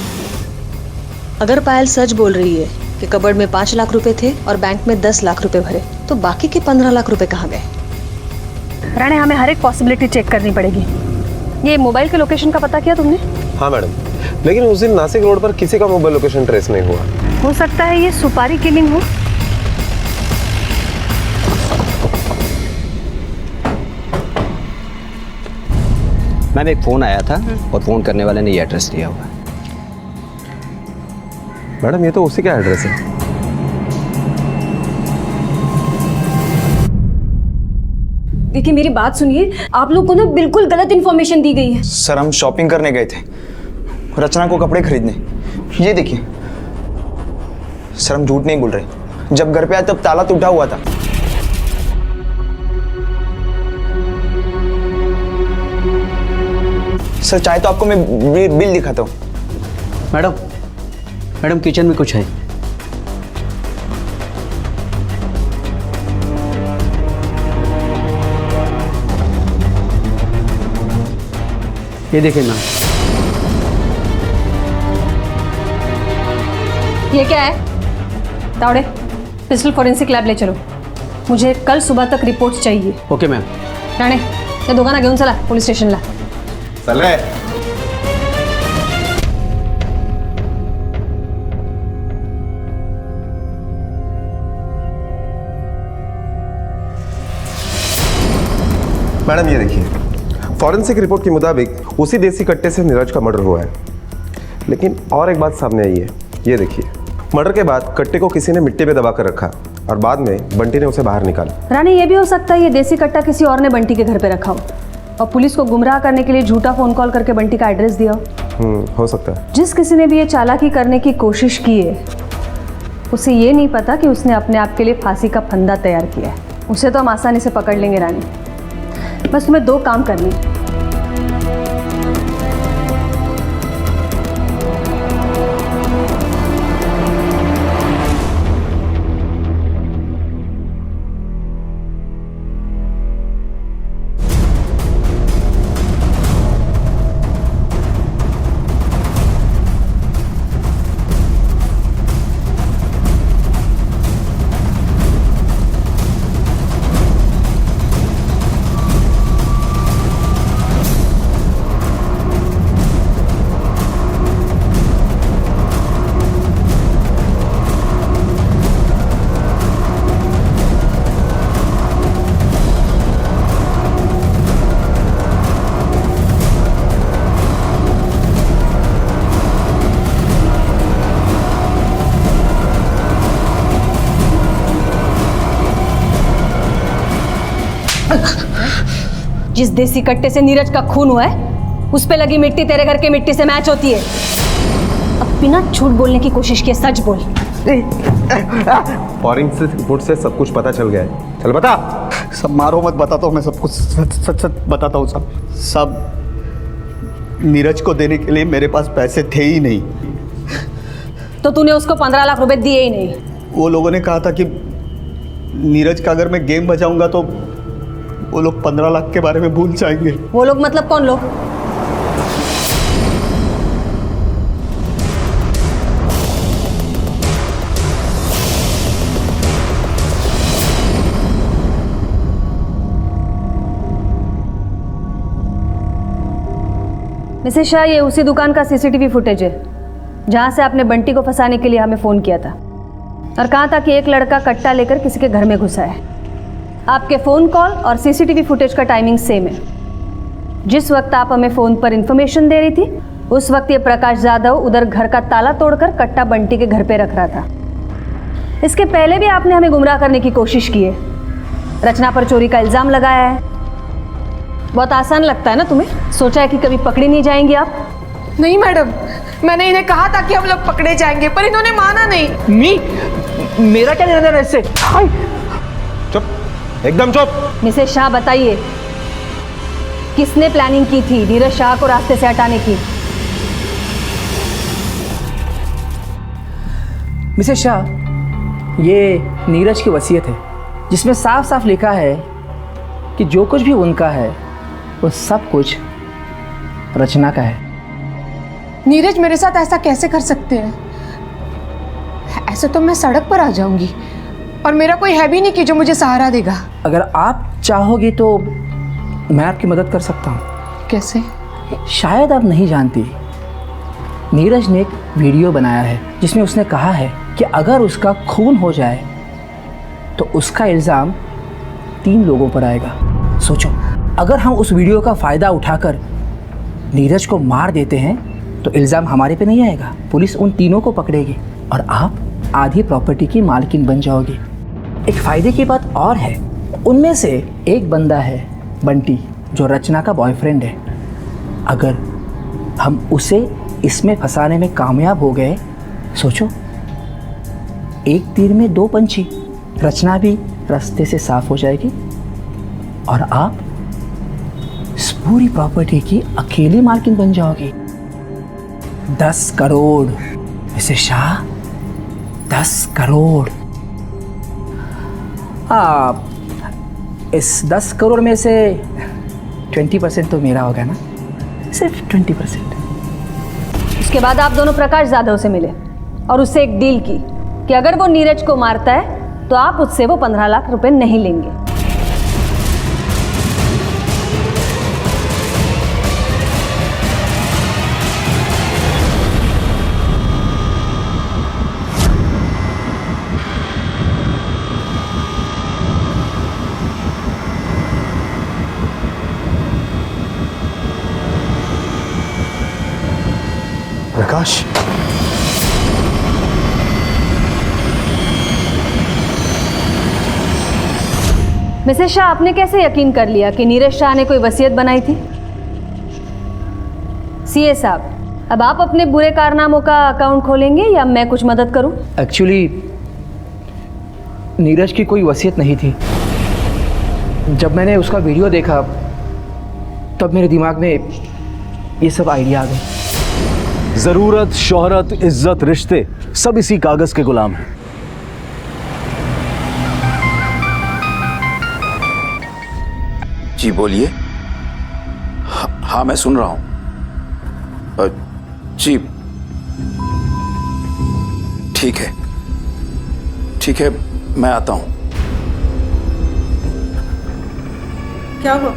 अगर पायल सच बोल रही है कि कबर्ड में 5 लाख रुपए थे और बैंक में 10 लाख रुपए भरे, तो बाकी के 15 लाख रुपए कहाँ गए? राणे, हमें हर एक पॉसिबिलिटी चेक करनी पड़ेगी। ये मोबाइल के लोकेशन का पता किया तुमने? हाँ मैडम, लेकिन उस दिन नासिक रोड पर किसी का मोबाइल लोकेशन ट्रेस नहीं हुआ। हो सकता है ये सुपारी किलिंग हो। मैम, एक फ़ोन आया था और फ़ोन करने वाले ने ये एड्रेस दिया हुआ है। मैडम, ये तो उसी का एड्रेस है। देखिए मेरी बात सुनिए, आप लोग को ना बिल्कुल गलत इन्फॉर्मेशन दी गई है। सर, हम शॉपिंग करने गए थे, रचना को कपड़े खरीदने। ये देखिए सर, हम झूठ नहीं बोल रहे। जब घर पे आए तब ताला टूटा हुआ था। सर, चाहे तो आपको मैं बिल दिखाता हूँ। मैडम किचन में कुछ है। ये देखिए मैम। ये क्या है? तावड़े, पिस्टल फॉरेंसिक लॅब ले चलो। मुझे कल सुबह तक रिपोर्ट चाहिए। Okay ma'am. राणे, त्या दोघांना घेऊन चला पोलीस स्टेशनला। चल रे। मैडम ये देखिए, फॉरेंसिक रिपोर्ट के मुताबिक उसी देसी कट्टे से नीरज का मर्डर हुआ है। लेकिन और एक बात सामने आई है, ये देखिए, मर्डर के बाद कट्टे को किसी ने मिट्टी में दबा कर रखा और बाद में बंटी ने उसे बाहर निकाला। रानी, ये भी हो सकता है ये देसी कट्टा किसी और ने बंटी के घर पे रखा हो और पुलिस को गुमराह करने के लिए झूठा फोन कॉल करके बंटी का एड्रेस दिया हो। हो सकता है। जिस किसी ने भी ये चालाकी करने की कोशिश की है, उसे ये नहीं पता कि उसने अपने आप के लिए फांसी का फंदा तैयार किया है। उसे तो हम आसानी से पकड़ लेंगे रानी, बस तुम्हें 2 काम करने हैं। जिस देसी कट्टे से नीरज का खून हुआ है, उस पे लगी मिट्टी तेरे घर की मिट्टी से मैच होती है। अब बिना झूठ बोलने की कोशिश किए सच बोल। फॉरेंसिक रिपोर्ट से सब कुछ पता चल गया है, चल बता। सब मारो मत, बताता हूँ मैं सब कुछ, सच सच बताता हूँ सब नीरज को देने के लिए मेरे पास पैसे थे ही नहीं। तो तूने उसको 15 लाख रुपए दिए ही नहीं? वो लोगों ने कहा था कि नीरज का अगर मैं गेम बजाऊंगा तो वो लोग 15 लाख के बारे में भूल जाएंगे। वो लोग मतलब कौन लोग? मिसेस शाह, ये उसी दुकान का सीसीटीवी फुटेज है जहां से आपने बंटी को फंसाने के लिए हमें फोन किया था और कहा था कि एक लड़का कट्टा लेकर किसी के घर में घुसा है। आपके फ़ोन कॉल और सीसीटीवी फुटेज का टाइमिंग सेम है। जिस वक्त आप हमें फ़ोन पर इंफॉर्मेशन दे रही थी, उस वक्त ये प्रकाश जाधव उधर घर का ताला तोड़कर कट्टा बंटी के घर पे रख रहा था। इसके पहले भी आपने हमें गुमराह करने की कोशिश की है, रचना पर चोरी का इल्ज़ाम लगाया है। बहुत आसान लगता है ना तुम्हें? सोचा है कि कभी पकड़ी नहीं जाएंगी आप? नहीं मैडम, मैंने इन्हें कहा था कि हम लोग पकड़े जाएंगे, पर इन्होंने माना नहीं। मेरा क्या लेना देना इससे? चुप, एकदम चुप। मिसेस शाह, बताइए किसने प्लानिंग की थी नीरज शाह को रास्ते से हटाने की? मिसेस शाह, ये नीरज की वसीयत है जिसमें साफ साफ लिखा है कि जो कुछ भी उनका है वो सब कुछ रचना का है। नीरज मेरे साथ ऐसा कैसे कर सकते हैं? ऐसे तो मैं सड़क पर आ जाऊंगी और मेरा कोई है भी नहीं कि जो मुझे सहारा देगा। अगर आप चाहोगी तो मैं आपकी मदद कर सकता हूँ। कैसे? शायद आप नहीं जानती, नीरज ने एक वीडियो बनाया है जिसमें उसने कहा है कि अगर उसका खून हो जाए तो उसका इल्ज़ाम 3 लोगों पर आएगा। सोचो, अगर हम उस वीडियो का फ़ायदा उठाकर नीरज को मार देते हैं तो इल्ज़ाम हमारे पे नहीं आएगा, पुलिस उन तीनों को पकड़ेगी और आप आधी प्रॉपर्टी की मालकिन बन जाओगी। एक फ़ायदे की बात और है, उनमें से एक बंदा है बंटी, जो रचना का बॉयफ्रेंड है। अगर हम उसे इसमें फंसाने में कामयाब हो गए, सोचो, एक तीर में 2 पंछी, रचना भी रास्ते से साफ हो जाएगी और आप इस पूरी प्रॉपर्टी की अकेली मालकिन बन जाओगी। 10 करोड़ मिसेस शाह, 10 करोड़। इस 10 करोड़ में से 20% तो मेरा होगा ना, सिर्फ 20%। उसके बाद आप दोनों प्रकाश जाधव से मिले और उससे एक डील की कि अगर वो नीरज को मारता है तो आप उससे वो 15 लाख रुपए नहीं लेंगे। प्रकाश, मिसेस शाह, आपने कैसे यकीन कर लिया कि नीरज शाह ने कोई वसीयत बनाई थी? सीए साहब, अब आप अपने बुरे कारनामों का अकाउंट खोलेंगे या मैं कुछ मदद करूं? एक्चुअली नीरज की कोई वसीयत नहीं थी। जब मैंने उसका वीडियो देखा तब मेरे दिमाग में ये सब आइडिया आ गए। जरूरत, शोहरत, इज्जत, रिश्ते सब इसी कागज के गुलाम हैं। जी बोलिए। हाँ मैं सुन रहा हूँ। जी ठीक है, मैं आता हूँ। क्या हुआ?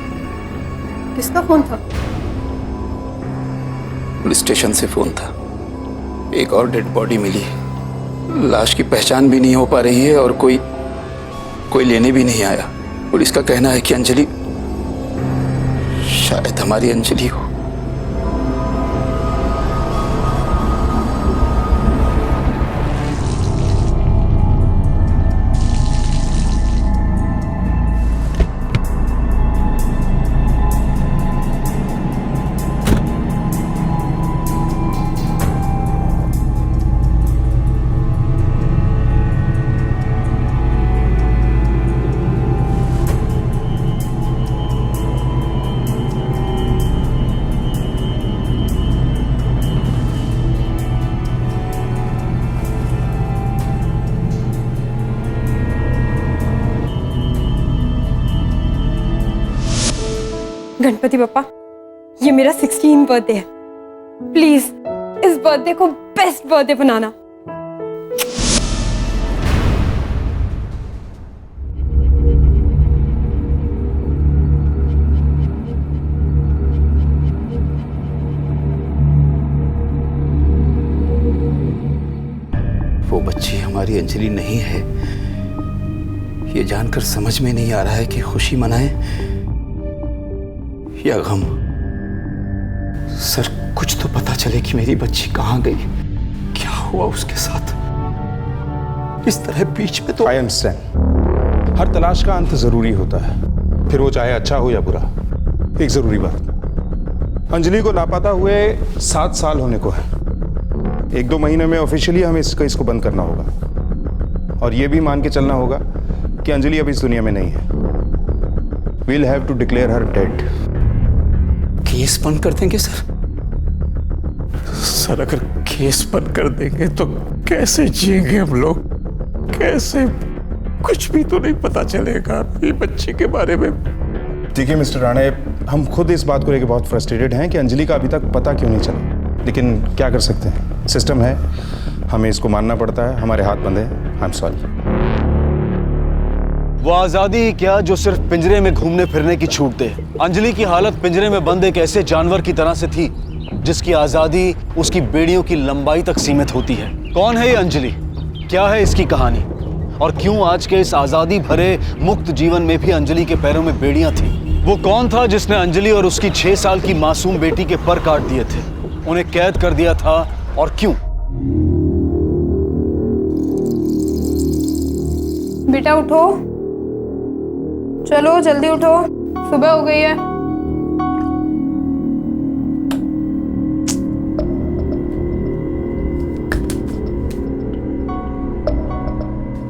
किसका फोन था? पुलिस स्टेशन से फोन था। एक और डेड बॉडी मिली। लाश की पहचान भी नहीं हो पा रही है और कोई लेने भी नहीं आया। पुलिस का कहना है कि अंजलि, शायद हमारी अंजलि हो। गणपति बप्पा, ये मेरा 16th बर्थडे है। प्लीज इस बर्थडे को बेस्ट बर्थडे बनाना। वो बच्ची हमारी अंजलि नहीं है, ये जानकर समझ में नहीं आ रहा है कि खुशी मनाएं या गम। सर, कुछ तो पता चले कि मेरी बच्ची कहाँ गई, क्या हुआ उसके साथ। इस तरह बीच में तो आई अंडरस्टैंड। हर तलाश का अंत जरूरी होता है, फिर वो चाहे अच्छा हो या बुरा। एक जरूरी बात, अंजलि को लापता हुए 7 साल होने को है। 1-2 महीने में ऑफिशियली हमें इस केस को बंद करना होगा और ये भी मान के चलना होगा कि अंजलि अब इस दुनिया में नहीं है। We'll have to declare her dead. Case बंद कर देंगे सर? सर, अगर केस बंद कर देंगे तो कैसे जिएंगे हम लोग? कैसे? कुछ भी तो नहीं पता चलेगा ये बच्चे के बारे में। देखिए मिस्टर राणे, हम खुद इस बात को लेकर बहुत फ्रस्ट्रेटेड हैं कि अंजलि का अभी तक पता क्यों नहीं चला, लेकिन क्या कर सकते हैं, सिस्टम है, हमें इसको मानना पड़ता है। हमारे हाथ बंधे हैं। I am sorry. वो आजादी क्या जो सिर्फ पिंजरे में घूमने फिरने की छूट दे। अंजलि की हालत पिंजरे में बंद एक ऐसे जानवर की तरह से थी जिसकी आजादी उसकी बेड़ियों की लंबाई तक सीमित होती है। कौन है ये अंजलि? क्या है इसकी कहानी? और क्यों आज के इस आजादी भरे मुक्त जीवन में भी अंजलि के पैरों में बेड़ियां थी? वो कौन था जिसने अंजलि और उसकी 6 साल की मासूम बेटी के पर काट दिए थे, उन्हें कैद कर दिया था, और क्यों? बेटा उठो, चलो जल्दी उठो, सुबह हो गई है।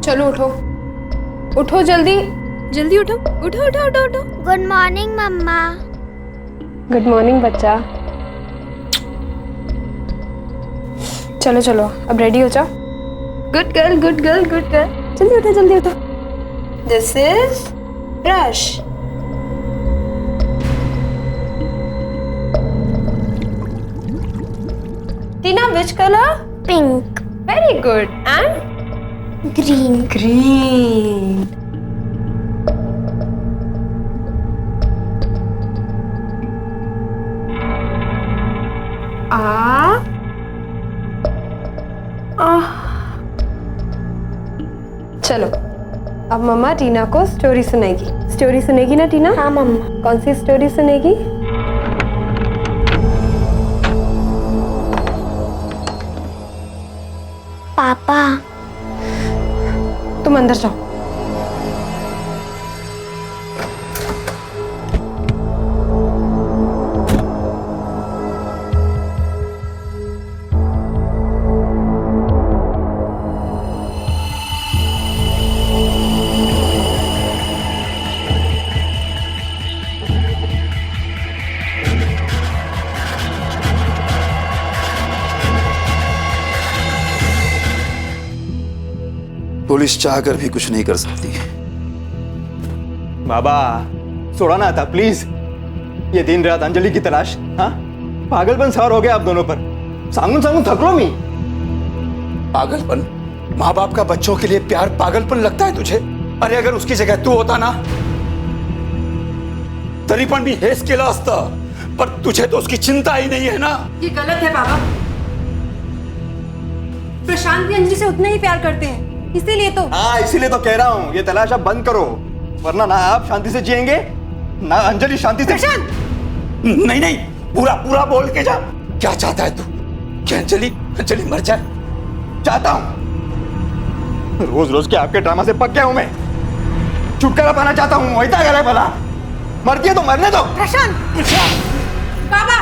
चलो उठो, उठो जल्दी जल्दी उठो, उठो उठो उठो उठो। गुड मॉर्निंग मम्मा। गुड मॉर्निंग बच्चा। चलो चलो अब रेडी हो जाओ। Good girl good girl good girl. जल्दी उठो जल्दी उठो। This is brush. Tina, which color? Pink. Very good. And? Green. Green. चलो अब मम्मा टीना को स्टोरी सुनाएगी। स्टोरी सुनेगी ना टीना? हाँ मम्मा। कौन सी स्टोरी सुनेगी? पापा तुम अंदर जाओ। पुलिस चाहकर भी कुछ नहीं कर सकती। बाबा छोड़ा ना था प्लीज। ये दिन रात अंजलि की तलाश, हाँ पागलपन सवार हो गया आप दोनों पर। सांगून सांगून थकलो मी। पागलपन? माँ बाप का बच्चों के लिए प्यार पागलपन लगता है तुझे? अरे अगर उसकी जगह तू होता ना तरी पण मी हेच केलं असतं, पर तुझे तो उसकी चिंता ही नहीं है ना। ये गलत है पापा। प्रशांत भी अंजलि से उतना ही प्यार करते हैं, इसीलिए तो। हाँ इसीलिए तो कह रहा हूँ ये तलाश अब बंद करो, वरना ना आप शांति से जिएंगे ना अंजलि शांति से। प्रशांत नहीं नहीं, पूरा पूरा बोल के जा। क्या चाहता है तू? कि अंजलि मर जाए? चाहता हूँ। रोज रोज के आपके ड्रामा से पक गया हूँ मैं। छुटकारा पाना चाहता हूँ। वैसा गया भला, मरती है तो मरने दो। प्रशांत बाबा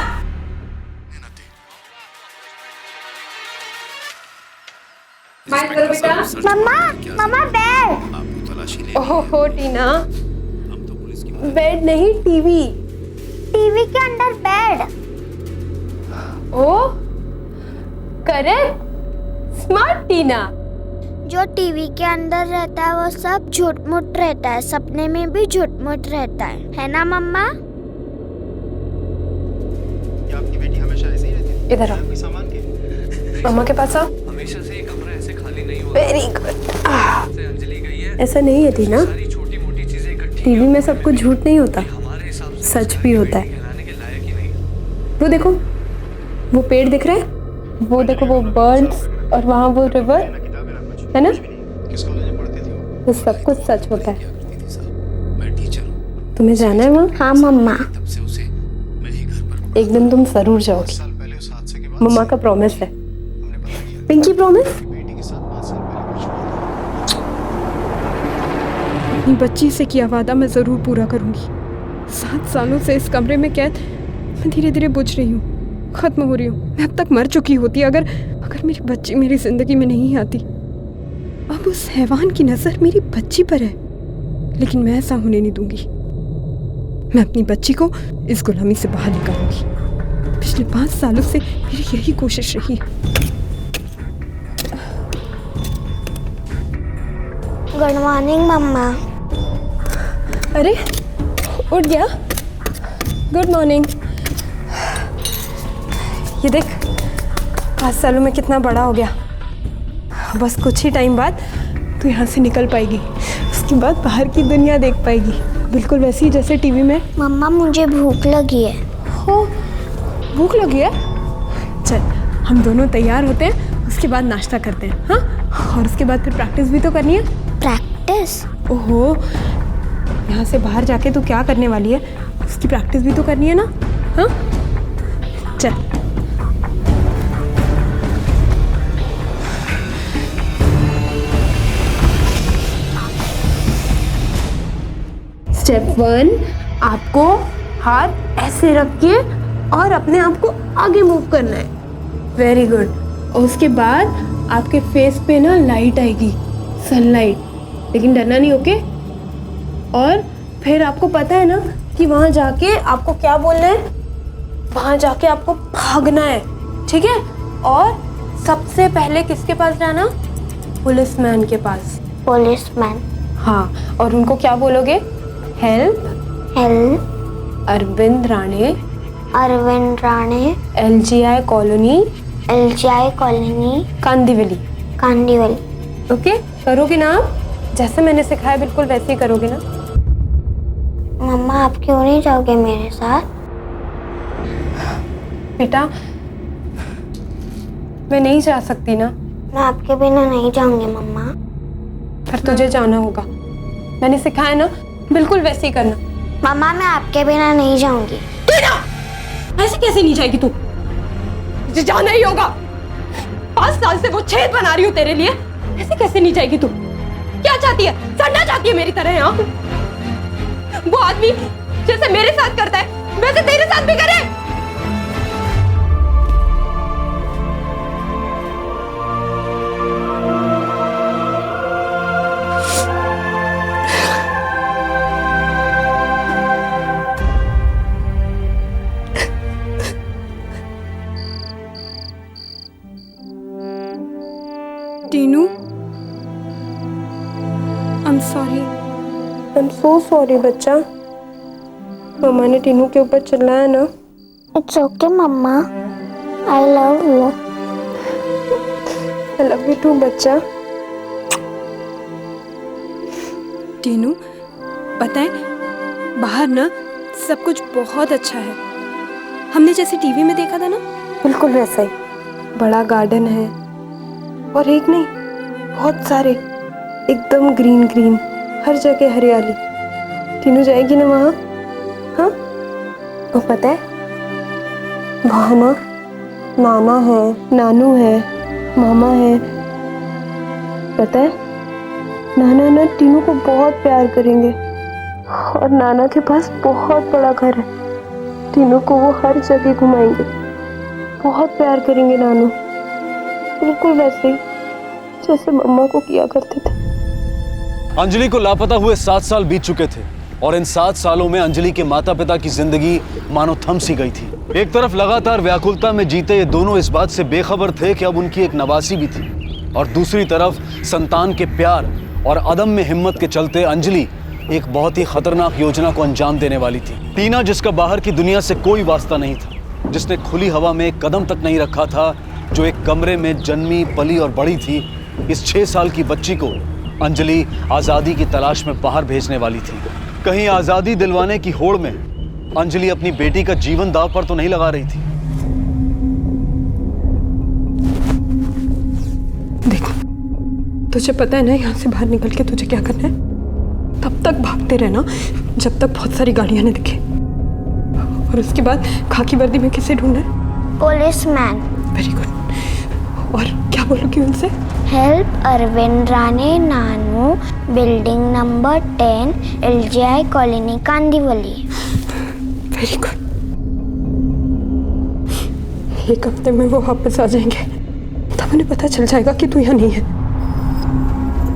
स्माइल करो बेटा। मम्मा बेड। ओहो टीना, बेड नहीं टीवी। टीवी के अंदर बेड। ओ करेक्ट, स्मार्ट टीना। जो टीवी के अंदर रहता है वो सब झूठ मूठ रहता है, सपने में भी झूठ मूठ रहता है ना मम्मा? आपकी बेटी हमेशा ऐसे ही रहती है? इधर आओ, सामान के मम्मा के पास आओ। हमेशा से ये कमरा ऐसे खाली नहीं होता। Very good. अंजलि गई है। ऐसा नहीं है टीना, छोटी-मोटी चीजें इकट्ठी टीवी में सब कुछ झूठ नहीं होता, सच भी होता है। वो देखो, वो पेड़ दिख रहा है, वो देखो वो बर्ड्स, और वहाँ वो रिवर है ना, वो सब कुछ सच होता है। तुम्हें जाना है वहाँ? हाँ मम्मा। एक दिन तुम जरूर जाओगी, मम्मा का प्रॉमिस है। Pinky promise. अपनी बच्ची से किया वादा मैं जरूर पूरा करूंगी। 7 सालों से इस कमरे में कैद मैं धीरे धीरे बुझ रही हूँ, खत्म हो रही हूँ। मैं अब तक मर चुकी होती अगर मेरी बच्ची मेरी जिंदगी में नहीं आती। अब उस हैवान की नजर मेरी बच्ची पर है, लेकिन मैं ऐसा होने नहीं दूंगी। मैं अपनी बच्ची को इस गुलामी से बाहर निकालूंगी। पिछले 5 सालों से मेरी यही कोशिश रही है। गुड मॉर्निंग मम्मा। अरे उठ गया? Good morning. ये देख 5 सालों में कितना बड़ा हो गया। बस कुछ ही टाइम बाद तू यहाँ से निकल पाएगी, उसके बाद बाहर की दुनिया देख पाएगी, बिल्कुल वैसी ही जैसे टीवी में। मम्मा मुझे भूख लगी है। हो भूख लगी है? चल हम दोनों तैयार होते हैं, उसके बाद नाश्ता करते हैं। हाँ, और उसके बाद फिर प्रैक्टिस भी तो करनी है। प्रैक्टिस? ओहो, यहाँ से बाहर जाके तू क्या करने वाली है, उसकी प्रैक्टिस भी तो करनी है ना। हाँ चल। स्टेप 1, आपको हाथ ऐसे रख के और अपने आप को आगे मूव करना है। Very good. और उसके बाद आपके फेस पे ना लाइट आएगी, सनलाइट, लेकिन डरना नहीं, ओके? और फिर आपको पता है ना कि वहाँ जाके आपको क्या बोलना है, वहाँ जाके आपको भागना है, ठीक है? और सबसे पहले किसके पास जाना? पुलिसमैन के पास। पुलिसमैन? हाँ, और उनको क्या बोलोगे? Help Arvind Rane, LGI colony, Kandivali. Okay, करोगे ना आप? जैसे मैंने सिखाया बिल्कुल वैसे ही करोगे ना? मम्मा आप क्यों नहीं जाओगे मेरे साथ? बेटा मैं नहीं जा सकती ना। मैं आपके बिना नहीं जाऊंगी मम्मा। पर तुझे जाना होगा, मैंने सिखाया ना, बिल्कुल वैसे ही करना। मम्मा मैं आपके बिना नहीं जाऊंगी। ऐसे कैसे नहीं जाएगी तू? तुझे जाना ही होगा। 5 साल से वो छेद बना रही हूँ तेरे लिए, ऐसे कैसे नहीं जाएगी तू? क्या चाहती है? सड़ना चाहती है मेरी तरह यहाँ? वो आदमी जैसे मेरे साथ करता है वैसे तेरे साथ भी करे। Tinu, I'm sorry. I'm so sorry बच्चा। मम्मा ने टीनू के ऊपर चिल्लाया ना। It's okay mamma, I love you. I love you too बच्चा। टीनू, पता है बाहर ना सब कुछ बहुत अच्छा है, हमने जैसे टीवी में देखा था ना, बिल्कुल वैसा ही। बड़ा गार्डन है और एक नहीं बहुत सारे, एकदम ग्रीन ग्रीन, हर जगह हरियाली। टीनू जाएगी ना वहाँ? हाँ, और पता है वहाँ ना नाना है, नानू है, मामा है। पता है नाना ना टीनू को बहुत प्यार करेंगे और नाना के पास बहुत बड़ा घर है। टीनू को वो हर जगह घुमाएंगे, बहुत प्यार करेंगे नानू, बिल्कुल वैसे ही जैसे मम्मा को किया करते थे। अंजलि को लापता हुए 7 साल बीत चुके थे और इन 7 सालों में अंजलि के माता पिता की जिंदगी मानो थम सी गई थी। एक तरफ लगातार व्याकुलता में जीते ये दोनों इस बात से बेखबर थे कि अब उनकी एक नवासी भी थी, और दूसरी तरफ संतान के प्यार और अदम में हिम्मत के चलते अंजलि एक बहुत ही खतरनाक योजना को अंजाम देने वाली थी। टीना, जिसका बाहर की दुनिया से कोई वास्ता नहीं था, जिसने खुली हवा में एक कदम तक नहीं रखा था, जो एक कमरे में जन्मी, पली और बड़ी थी, इस 6 साल की बच्ची को अंजलि आज़ादी की तलाश में बाहर भेजने वाली थी। कहीं आज़ादी दिलवाने की होड़ में अंजलि अपनी बेटी का जीवन दांव पर तो नहीं लगा रही थी। देखो, तुझे पता है ना यहाँ से बाहर निकल के तुझे क्या करना है? तब तक भागते रहना जब तक बहुत सारी गाड़ियां न दिखे, और उसके बाद खाकी वर्दी में किसे ढूंढना है? पुलिसमैन। Very good. और क्या बोलोगी उनसे? हेल्प अरविंद राणे नानू, building number 10, LGI colony Kandivali. Very good. 1 हफ्ते में वो वापस आ जाएंगे, तब उन्हें पता चल जाएगा कि तू यहाँ नहीं है।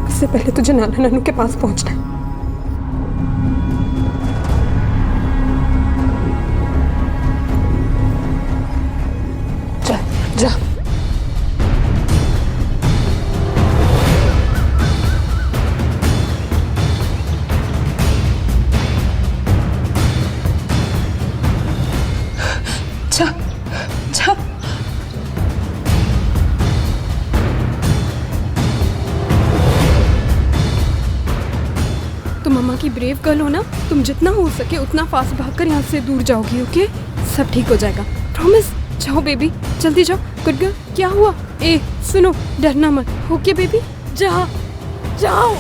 इससे पहले तुझे नाना नानू के पास पहुंचना है। जा जा। जा जा। तुम मम्मा की ब्रेव गर्ल हो ना, तुम जितना हो सके उतना फास्ट भागकर यहाँ से दूर जाओगी। ओके, सब ठीक हो जाएगा, प्रॉमिस। जाओ बेबी, जल्दी जाओ। Good girl. क्या हुआ? ए सुनो, डरना मत। ओके बेबी, जाओ जाओ।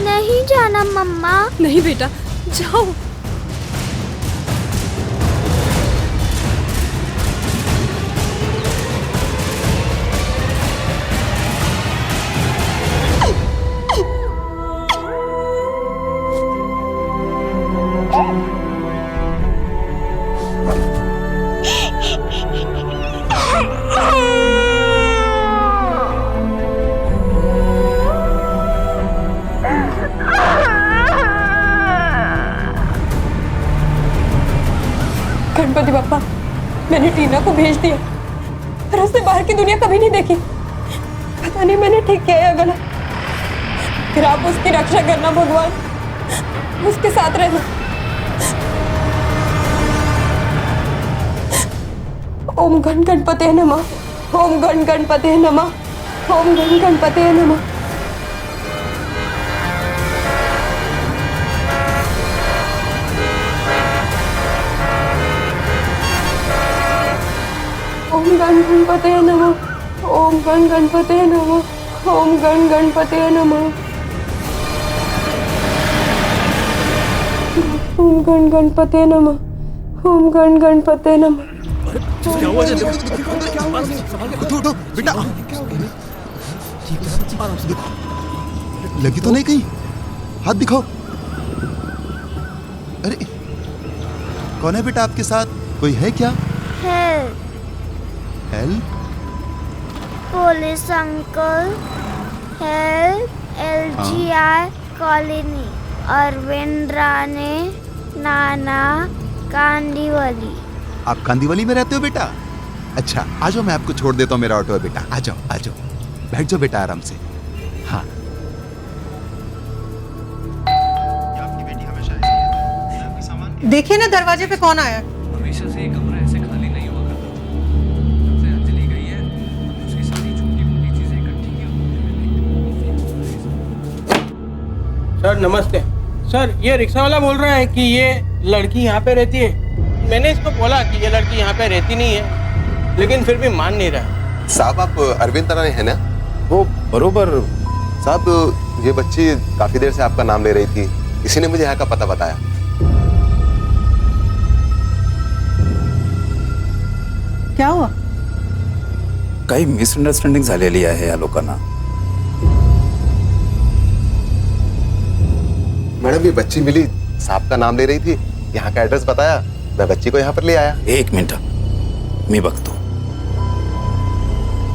नहीं जाना मम्मा। नहीं बेटा, जाओ। गणपति बापा, मैंने टीना को भेज दिया, पर उसने बाहर की दुनिया कभी नहीं देखी। पता नहीं मैंने ठीक किया या गलत। फिर आप उसकी रक्षा करना भगवान, उसके साथ रहना। ओम गण गणपते नमः, ओम गण गणपते नमः, ओम गण गणपते नमः। ओम गण गणपते नमः, ओम गण गणपते नमः, ओम गण गणपते नमः, ओम गण गणपते नमः, ओम गण गणपते नमः। क्या हुआ? उठो बेटा, लगी तो नहीं कहीं? हाथ दिखाओ। अरे कौन है बेटा आपके साथ? कोई है क्या? Help, help? Police uncle, help, LGR colony, Arvind Rane, नाना, कांदीवली। आप कांदीवली में रहते हो बेटा? अच्छा, आ जाओ, मैं आपको छोड़ देता हूँ, मेरा ऑटो है बेटा। आ जाओ आ जाओ, बैठ जाओ बेटा आराम से। हाँ देखिए ना दरवाजे पे कौन आया। हमेशा से ये कमरा ऐसे खाली नहीं हुआ करता था। जब से अंजलि गई है, उसकी सारी छोटी-मोटी चीजें इकट्ठी की सर नमस्ते। सर ये रिक्शा वाला बोल रहा है कि ये लड़की यहाँ पे रहती है। मैंने इसको बोला कि ये लड़की यहाँ पे रहती नहीं है, लेकिन फिर भी मान नहीं रहा। साहब आप अरविंद राणे है ना? वो बरोबर। साहब ये बच्ची काफी देर से आपका नाम ले रही थी, इसी ने मुझे यहाँ का पता बताया। क्या हुआ? काही मिसअंडरस्टँडिंग झालेली आहे या लोकांना। मैडम ये बच्ची मिली, साहब का नाम ले रही थी, यहाँ का एड्रेस बताया, मैं बच्ची को यहाँ पर ले आया। एक मिनट, मैं बघतो।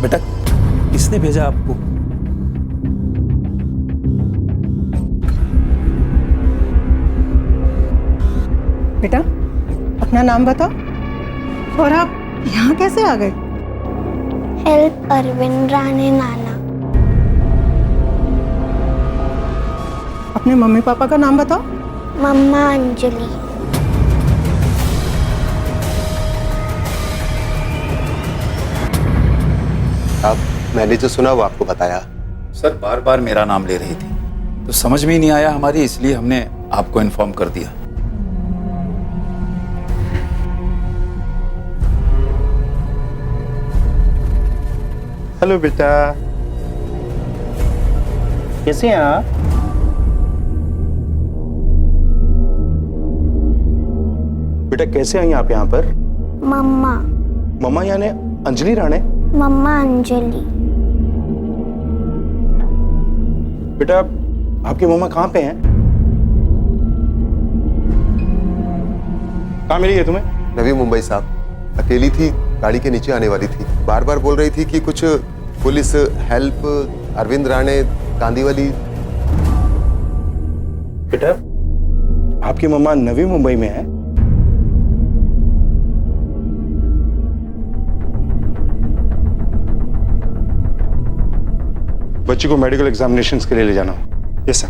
बेटा किसने भेजा आपको? बेटा अपना नाम बताओ, और आप यहाँ कैसे आ गए? हेल्प, अरविंद राणे, नाना। अपने मम्मी पापा का नाम बताओ। मम्मा अंजलि। आप मैंने जो सुना वो आपको बताया। सर बार बार मेरा नाम ले रही थी, तो समझ में ही नहीं आया हमारी, इसलिए हमने आपको इन्फॉर्म कर दिया। हेलो बेटा, कैसे हैं आप? बेटा कैसे आई आप यहाँ पर? मम्मा। मम्मा यानी अंजलि राणे? मम्मा अंजलि। बेटा आपकी मम्मा कहाँ पे हैं? कहाँ मिली है तुम्हें? नवी मुंबई साहब, अकेली थी, गाड़ी के नीचे आने वाली थी, बार बार बोल रही थी कि कुछ पुलिस हेल्प, अरविंद राणे, कांदीवली। बेटा आपकी मम्मा नवी मुंबई में है? बच्ची को मेडिकल एग्जामिनेशंस के लिए ले जाना हो। Yes sir.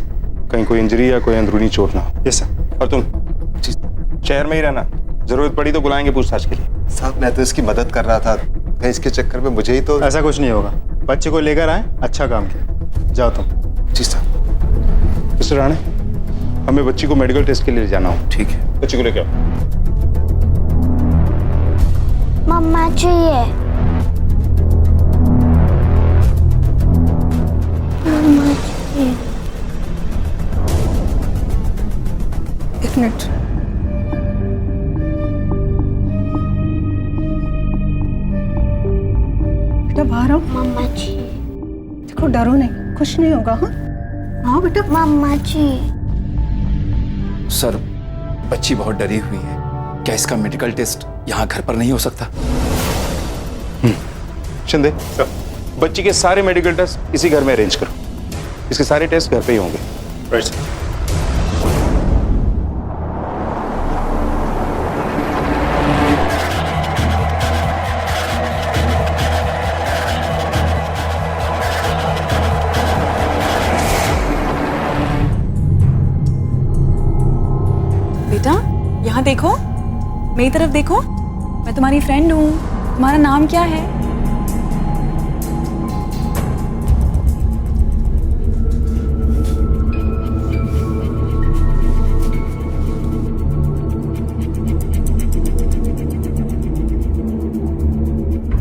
कहीं कोई इंजरी या कोई अंदरूनी चोट ना हो। Yes sir. और तुम शहर में ही रहना, जरूरत पड़ी तो बुलाएंगे पूछताछ के लिए। साहब मैं तो इसकी मदद कर रहा था, कहीं इसके चक्कर में मुझे ही तो। ऐसा कुछ नहीं होगा, बच्चे को लेकर आए, अच्छा काम किया। जाओ तुम। जी साहब। मिस्टर राणे, हमें बच्ची को मेडिकल टेस्ट के लिए ले जाना हो। ठीक है। बच्ची को लेकर आओ। मम्मा चाहिए। मम्मा चाहिए। एक मिनट। बेटा बाहर आओ। मम्मा चाहिए। देखो डरो नहीं, कुछ नहीं होगा। हाँ आओ बेटा। मम्मा चाहिए। सर बच्ची बहुत डरी हुई है, क्या इसका मेडिकल टेस्ट यहाँ घर पर नहीं हो सकता? शिंदे सर, बच्ची के सारे मेडिकल टेस्ट इसी घर में अरेंज करो। इसके सारे टेस्ट घर पे ही होंगे। Right sir. बेटा यहाँ देखो, मेरी तरफ देखो, मैं तुम्हारी फ्रेंड हूँ। तुम्हारा नाम क्या है?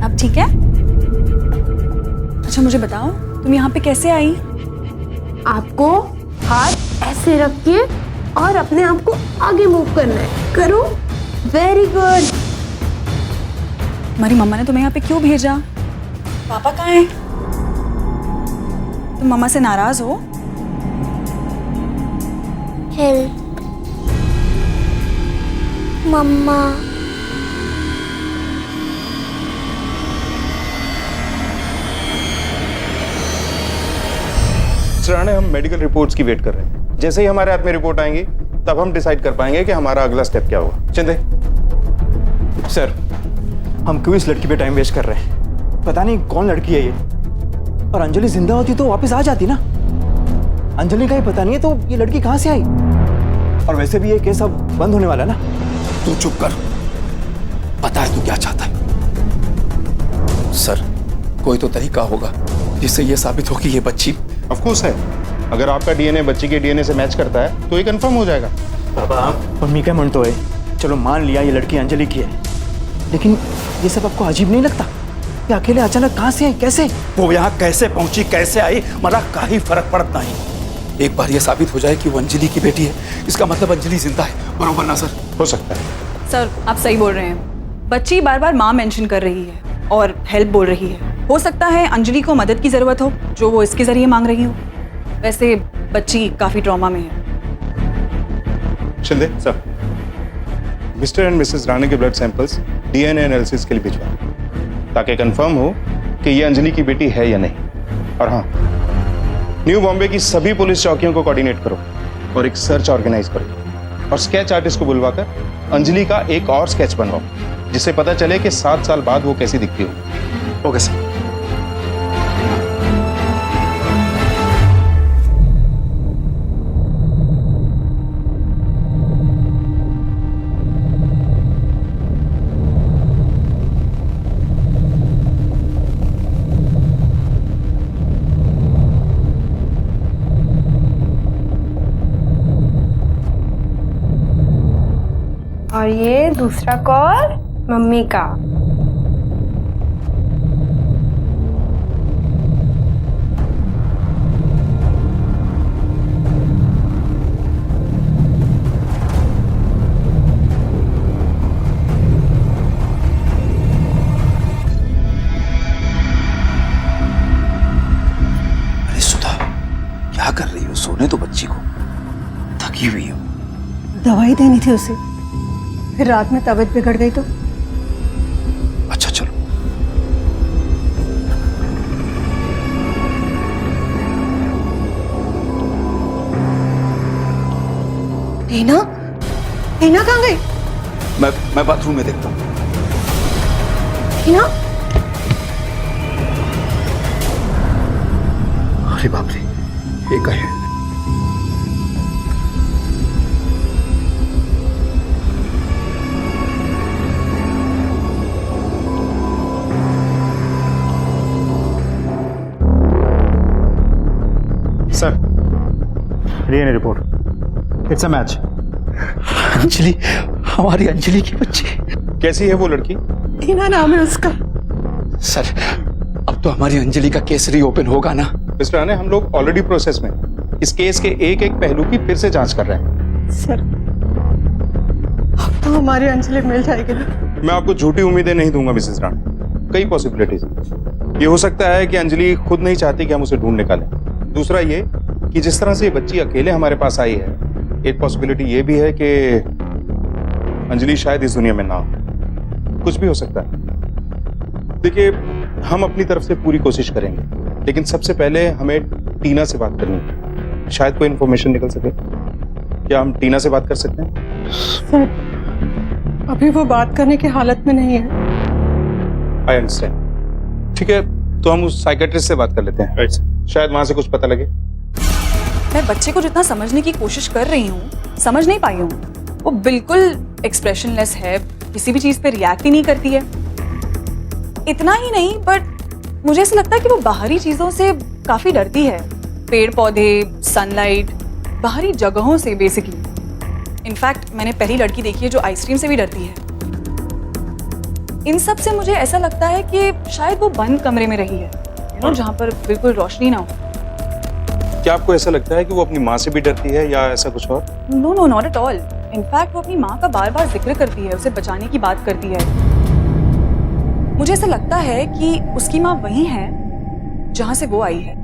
अब ठीक है? अच्छा मुझे बताओ, तुम यहाँ पे कैसे आई? आपको हाथ ऐसे रख के और अपने आप को आगे मूव करना है। करो। Very good. तुम्हारी मम्मा ने तुम्हें यहाँ पे क्यों भेजा? पापा कहाँ हैं? तुम मम्मा से नाराज हो? हेल्प मम्मा। राणे, हम मेडिकल रिपोर्ट्स की वेट कर रहे हैं। जैसे ही हमारे हाथ में रिपोर्ट आएंगी तब हम डिसाइड कर पाएंगे कि हमारा अगला स्टेप क्या होगा। चंदे सर, हम क्यों इस लड़की पे टाइम वेस्ट कर रहे हैं? पता नहीं कौन लड़की है ये। और अंजलि जिंदा होती तो वापस आ जाती ना। अंजलि का ही पता नहीं है तो ये लड़की कहाँ से आई? और वैसे भी ये केस अब बंद होने वाला है ना। तू चुप कर, पता है तू क्या चाहता है? सर, कोई तो तरीका होगा जिससे ये साबित हो कि ये बच्ची। ऑफ कोर्स है। अगर आपका डीएनए बच्ची के डीएनए से मैच करता है तो ये कंफर्म हो जाएगा। बाबा, मम्मी का मन तो है, चलो मान लिया ये लड़की अंजलि की है, लेकिन ये सब आपको अजीब नहीं लगता? ये अकेले अचानक कहाँ से आई, कैसे? वो यहाँ कैसे पहुंची, कैसे आई, मला काही फर्क पड़ता नहीं। एक बार ये साबित हो जाए कि वो अंजलि की बेटी है, इसका मतलब अंजलि जिंदा है, बरोबर ना सर? हो सकता है। सर, आप सही बोल रहे हैं। बच्ची बार बार माँ मेंशन कर रही है और हेल्प बोल रही है। हो सकता है अंजलि को मदद की जरूरत हो जो वो इसके जरिए मांग रही हो। वैसे बच्ची काफी ट्रॉमा में है। Shinde sir, mister and Mrs Rane के ब्लड सैंपल्स डीएनए एनालिसिस के लिए भिजवा, ताकि कंफर्म हो कि ये अंजलि की बेटी है या नहीं। और हाँ, न्यू बॉम्बे की सभी पुलिस चौकियों को कोऑर्डिनेट करो और एक सर्च ऑर्गेनाइज करो और स्केच आर्टिस्ट को बुलवाकर अंजलि का एक और स्केच बनवाओ, जिससे पता चले कि 7 साल बाद वो कैसी दिखती हो। Okay sir. और ये दूसरा कॉल मम्मी का। अरे सुधा, क्या कर रही हो? सोने तो बच्ची को, थकी हुई हो। दवाई देनी थी उसे, फिर रात में तबीयत बिगड़ गई तो। अच्छा चलो। टीना, टीना कहाँ गई? मैं बाथरूम में देखता हूँ। टीना? अरे बाप रे, एक है। Sir, DNA report, it's a match. Anjali, हमारी अंजलि की बच्ची। कैसी है वो लड़की? टीना नाम है उसका। सर, अब तो हमारी अंजलि का केस रीओपन होगा ना? मिस्टर राणे, हम लोग ऑलरेडी प्रोसेस में इस केस के एक एक पहलू की फिर से जांच कर रहे हैं। सर, अब तो हमारी अंजलि मिल जाएगी ना? मैं आपको झूठी उम्मीदें नहीं दूंगा मिसेस राणे। कई पॉसिबिलिटीज। ये हो सकता है कि अंजलि खुद नहीं चाहती कि हम उसे ढूंढ निकालें। दूसरा ये कि जिस तरह से ये बच्ची अकेले हमारे पास आई है, एक पॉसिबिलिटी ये भी है कि अंजलि शायद इस दुनिया में ना हो। कुछ भी हो सकता है। देखिए, हम अपनी तरफ से पूरी कोशिश करेंगे, लेकिन सबसे पहले हमें टीना से बात करनी है। शायद कोई इन्फॉर्मेशन निकल सके। क्या हम टीना से बात कर सकते हैं? सर, अभी वो बात करने की हालत में नहीं है। I understand. ठीक है, तो हम उस साइकेट्रिस्ट से बात कर लेते हैं। राइट, शायद वहां से कुछ पता लगे। मैं बच्चे को जितना समझने की कोशिश कर रही हूँ, समझ नहीं पाई हूँ। वो बिल्कुल एक्सप्रेशनलेस है, किसी भी चीज पे रिएक्ट ही नहीं करती है। इतना ही नहीं, बट मुझे ऐसा लगता है कि वो बाहरी चीजों से काफी डरती है। पेड़ पौधे, सनलाइट, बाहरी जगहों से बेसिकली। इनफैक्ट मैंने पहली लड़की देखी है जो आइसक्रीम से भी डरती है। इन सब से मुझे ऐसा लगता है कि शायद वो बंद कमरे में रही है, जहाँ पर बिल्कुल रोशनी ना हो। क्या आपको ऐसा लगता है कि वो अपनी माँ से भी डरती है या ऐसा कुछ और? No no, not at all. In fact वो अपनी माँ का बार बार जिक्र करती है, उसे बचाने की बात करती है। मुझे ऐसा लगता है कि उसकी माँ वही है जहां से वो आई है।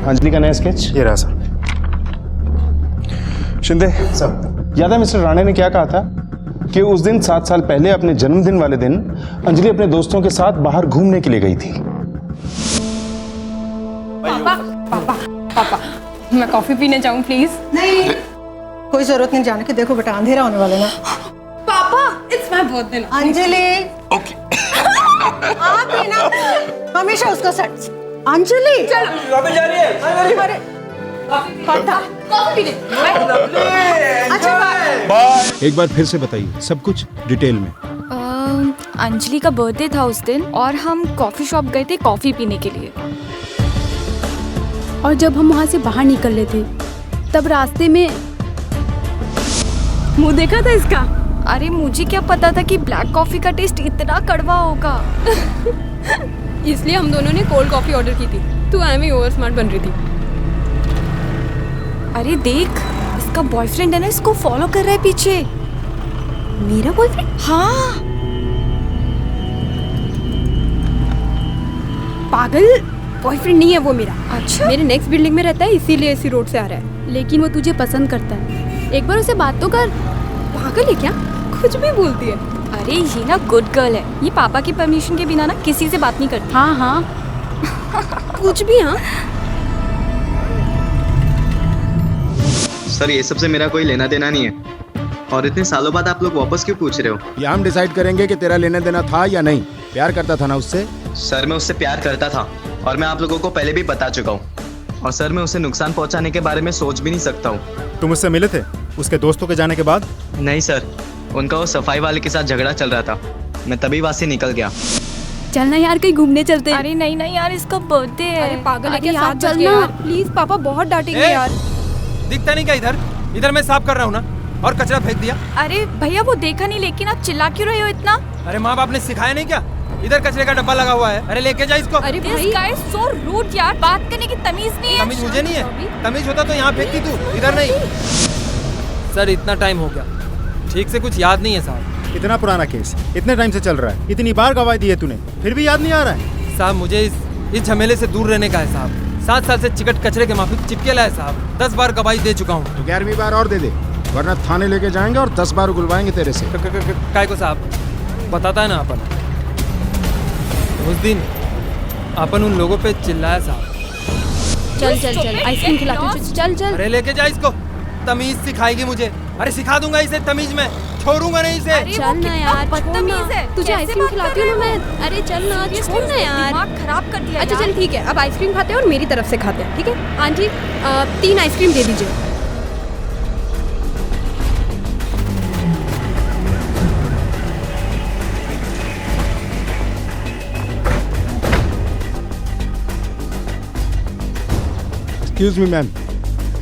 अंजलि का नया स्केच ये रहा सर। शिंदे सर, याद है मिस्टर राणे ने क्या कहा था कि उस दिन 7 साल पहले अपने जन्मदिन वाले दिन अंजलि अपने दोस्तों के साथ बाहर घूमने के लिए गई थी। पापा पापा पापा मैं कॉफी पीने जाऊं प्लीज? नहीं, कोई जरूरत नहीं जाने की। देखो बेटा, अंधेरा होने वाला है ना। पापा इट्स माय बर्थडे। अंजलि आप ही ना हमेशा उसका सच। अंजलि चलो अभी जा रही है। अरे कॉफी पीने। अच्छा एक बार फिर से बताइए सब कुछ डिटेल में। अंजलि का बर्थडे था उस दिन और हम कॉफी शॉप गए थे कॉफी पीने के लिए। और जब हम वहाँ से बाहर निकल रहे थे तब रास्ते में मुंह देखा था इसका। अरे मुझे क्या पता था कि ब्लैक कॉफी का टेस्ट इतना कड़वा होगा। इसलिए हम दोनों ने कोल्ड कॉफी ऑर्डर की थी। तू एम ओवर स्मार्ट बन रही थी। अरे देख, इसका बॉयफ्रेंड है ना, इसको फॉलो कर रहा है पीछे। मेरा बॉयफ्रेंड? हाँ। पागल, बॉयफ्रेंड नहीं है वो मेरा। अच्छा? मेरे नेक्स्ट बिल्डिंग में रहता है, इसीलिए इसी रोड से आ रहा है। लेकिन वो तुझे पसंद करता है। एक बार उसे बात तो कर। पागल है क्या? कुछ भी बोलती है। अरे ये ना गुड गर्ल है। ये पापा की परमिशन के बिना ना किसी से बात नहीं करती। हाँ हाँ कुछ भी। हाँ सर, ये सबसे मेरा कोई लेना देना नहीं है। और इतने सालों बाद आप लोग वापस क्यों पूछ रहे हो? ये हम डिसाइड करेंगे कि तेरा लेना देना था या नहीं। प्यार करता था ना उससे? सर, मैं उससे प्यार करता था और मैं आप लोगों को पहले भी बता चुका हूँ। और सर, मैं उसे नुकसान पहुँचाने के बारे में सोच भी नहीं सकता हूँ। तुम उससे मिले थे उसके दोस्तों के जाने के बाद? नहीं सर, उनका वो सफाई वाले के साथ झगड़ा चल रहा था। मैं तभी वहाँ से निकल गया। चलना यार, कहीं घूमने चलते हैं। अरे नहीं नहीं यार, इसका बर्थडे है। अरे पागल है अरे क्या? यार, चलना यार प्लीज। पापा बहुत डांटेंगे यार। दिखता नहीं क्या इधर? इधर मैं साफ कर रहा हूँ ना, और कचरा फेंक दिया। अरे भैया वो देखा नहीं, लेकिन आप चिल्ला क्यों रहे हो इतना? अरे माँ बाप ने सिखाया नहीं क्या? इधर कचरे का डब्बा लगा हुआ है। अरे लेके जा इसको। अरे भाई, this guy is so rude यार, बात करने की तमीज नहीं है। तमीज मुझे नहीं है। तमीज होता तो यहाँ फेंकती तू, इधर नहीं। सर इतना टाइम हो गया, ठीक से कुछ याद नहीं है साहब। इतना पुराना केस इतने टाइम से चल रहा है, इतनी बार गवाही दी है तूने, फिर भी याद नहीं आ रहा है? साहब मुझे इस झमेले से दूर रहने का है साहब। 7 साल से चिकट कचरे के माफिक चिपकेला है साहब। 10 बार गवाही दे चुका हूँ। तो 11वीं बार और दे दे, वरना थाने लेके जाएंगे और 10 बार उगलवाएंगे तेरे से। काय को साहब बताता है ना अपन, उस दिन अपन उन लोगों पे चिल्लाया साहब। चल चल चल आइसक्रीम खिलाती हूँ। चल चल। अरे लेके जा इसको, तमीज सिखाएगी मुझे। अरे सिखा दूंगा इसे तमीज में, छोड़ूंगा नहीं इसे। चल ना यार, बदतमीज है। तुझे आइसक्रीम खिलाती हूँ ना मैं। अरे चल ना, छोड़ ना यार। दिमाग खराब कर दिया। अच्छा चल ठीक है, अब आइसक्रीम खाते हैं और मेरी तरफ से खाते हैं, ठीक है? आंटी 3 आइसक्रीम दे दीजिए। Excuse me ma'am,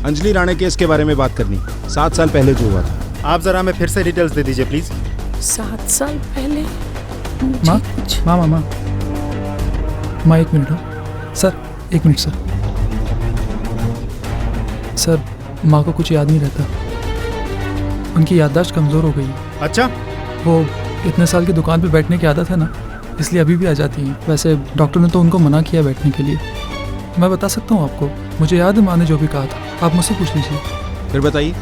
Anjali Rane case के बारे में बात करनी, 7 साल पहले जो हुआ था। आप जरा हमें फिर से डिटेल्स दे दीजिए प्लीज। 7 साल पहले? माँ 1 मिनट हो सर, 1 मिनट सर। सर, माँ को कुछ याद नहीं रहता, उनकी याददाश्त कमज़ोर हो गई। अच्छा? वो इतने साल की दुकान पे बैठने की आदत है ना, इसलिए अभी भी आ जाती हैं। वैसे डॉक्टर ने तो उनको मना किया बैठने के लिए। मैं बता सकता हूँ आपको, मुझे याद है माँ ने जो भी कहा था, आप मुझसे पूछ लीजिए। फिर बताइए,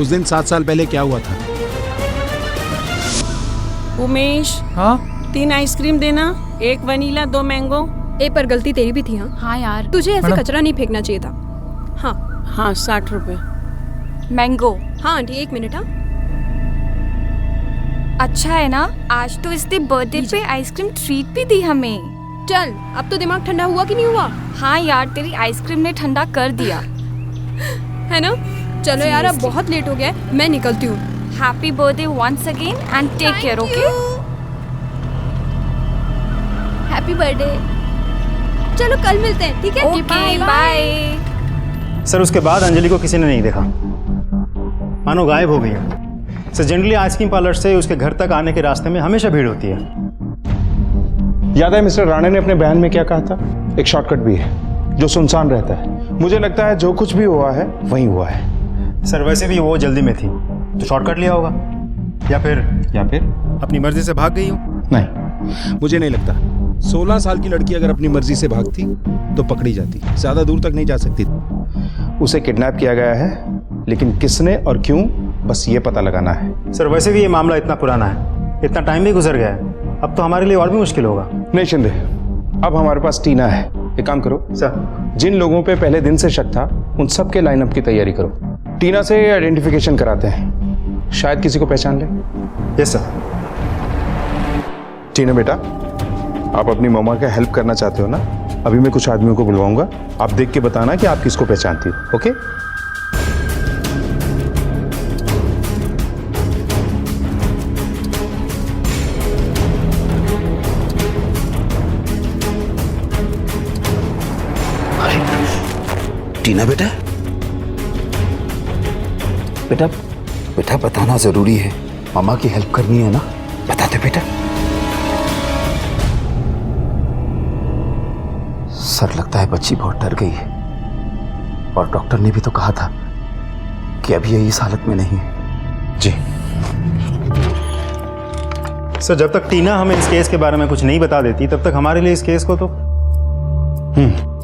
उस दिन 7 साल पहले क्या हुआ था? उमेश, हाँ 3 आइसक्रीम देना, 1 वनीला 2 मैंगो। पर गलती तेरी भी थी। हाँ यार, तुझे ऐसे कचरा नहीं फेंकना चाहिए था। हाँ 60 रुपए मैंगो। हाँ आंटी 1 मिनट। हाँ अच्छा है ना, आज तो इसने बर्थडे पे आइसक्रीम ट्रीट भी दी हमें। चल, अब तो दिमाग ठंडा हुआ कि नहीं हुआ? हाँ यार, तेरी आइसक्रीम ने ठंडा कर दिया है ना? चलो यार अब बहुत लेट हो गया है, मैं निकलती हूँ। Happy birthday once again and take care, okay? Happy birthday. चलो कल मिलते हैं, ठीक है? Okay bye. सर उसके बाद अंजलि को किसी ने नहीं देखा, मानो गायब हो गई है। सर जनरली आइसक्रीम पार्लर से उसके घर तक आने के रास्ते में हमेशा भीड़ होती है। याद है मिस्टर राणे ने अपने बयान में क्या कहा था? एक शॉर्टकट भी है जो सुनसान रहता है। मुझे लगता है जो कुछ भी हुआ है वही हुआ है। सर वैसे भी वो जल्दी में थी तो शॉर्टकट लिया होगा, या फिर अपनी मर्जी से भाग गई हो। नहीं, मुझे नहीं लगता। 16 साल की लड़की अगर अपनी मर्जी से भागती तो पकड़ी जाती, ज्यादा दूर तक नहीं जा सकती। उसे किडनैप किया गया है, लेकिन किसने और क्यों, बस ये पता लगाना है। सर वैसे भी ये मामला इतना पुराना है, इतना टाइम भी गुजर गया है, अब तो हमारे लिए और भी मुश्किल होगा। नहीं शिंदे, अब हमारे पास टीना है। एक काम करो सर, जिन लोगों पे पहले दिन से शक था उन सब के लाइनअप की तैयारी करो। टीना से आइडेंटिफिकेशन कराते हैं, शायद किसी को पहचान ले। Yes sir. टीना बेटा, आप अपनी मम्मा का हेल्प करना चाहते हो ना? अभी मैं कुछ आदमियों को बुलवाऊंगा, आप देख के बताना कि आप किसको पहचानती हो, ओके? टीना बेटा, बेटा बेटा बताना जरूरी है, मामा की हेल्प करनी है ना, बता दे बेटा। सर लगता है बच्ची बहुत डर गई है, और डॉक्टर ने भी तो कहा था कि अभी ये इस हालत में नहीं है। जी सर, जब तक टीना हमें इस केस के बारे में कुछ नहीं बता देती तब तक हमारे लिए इस केस को तो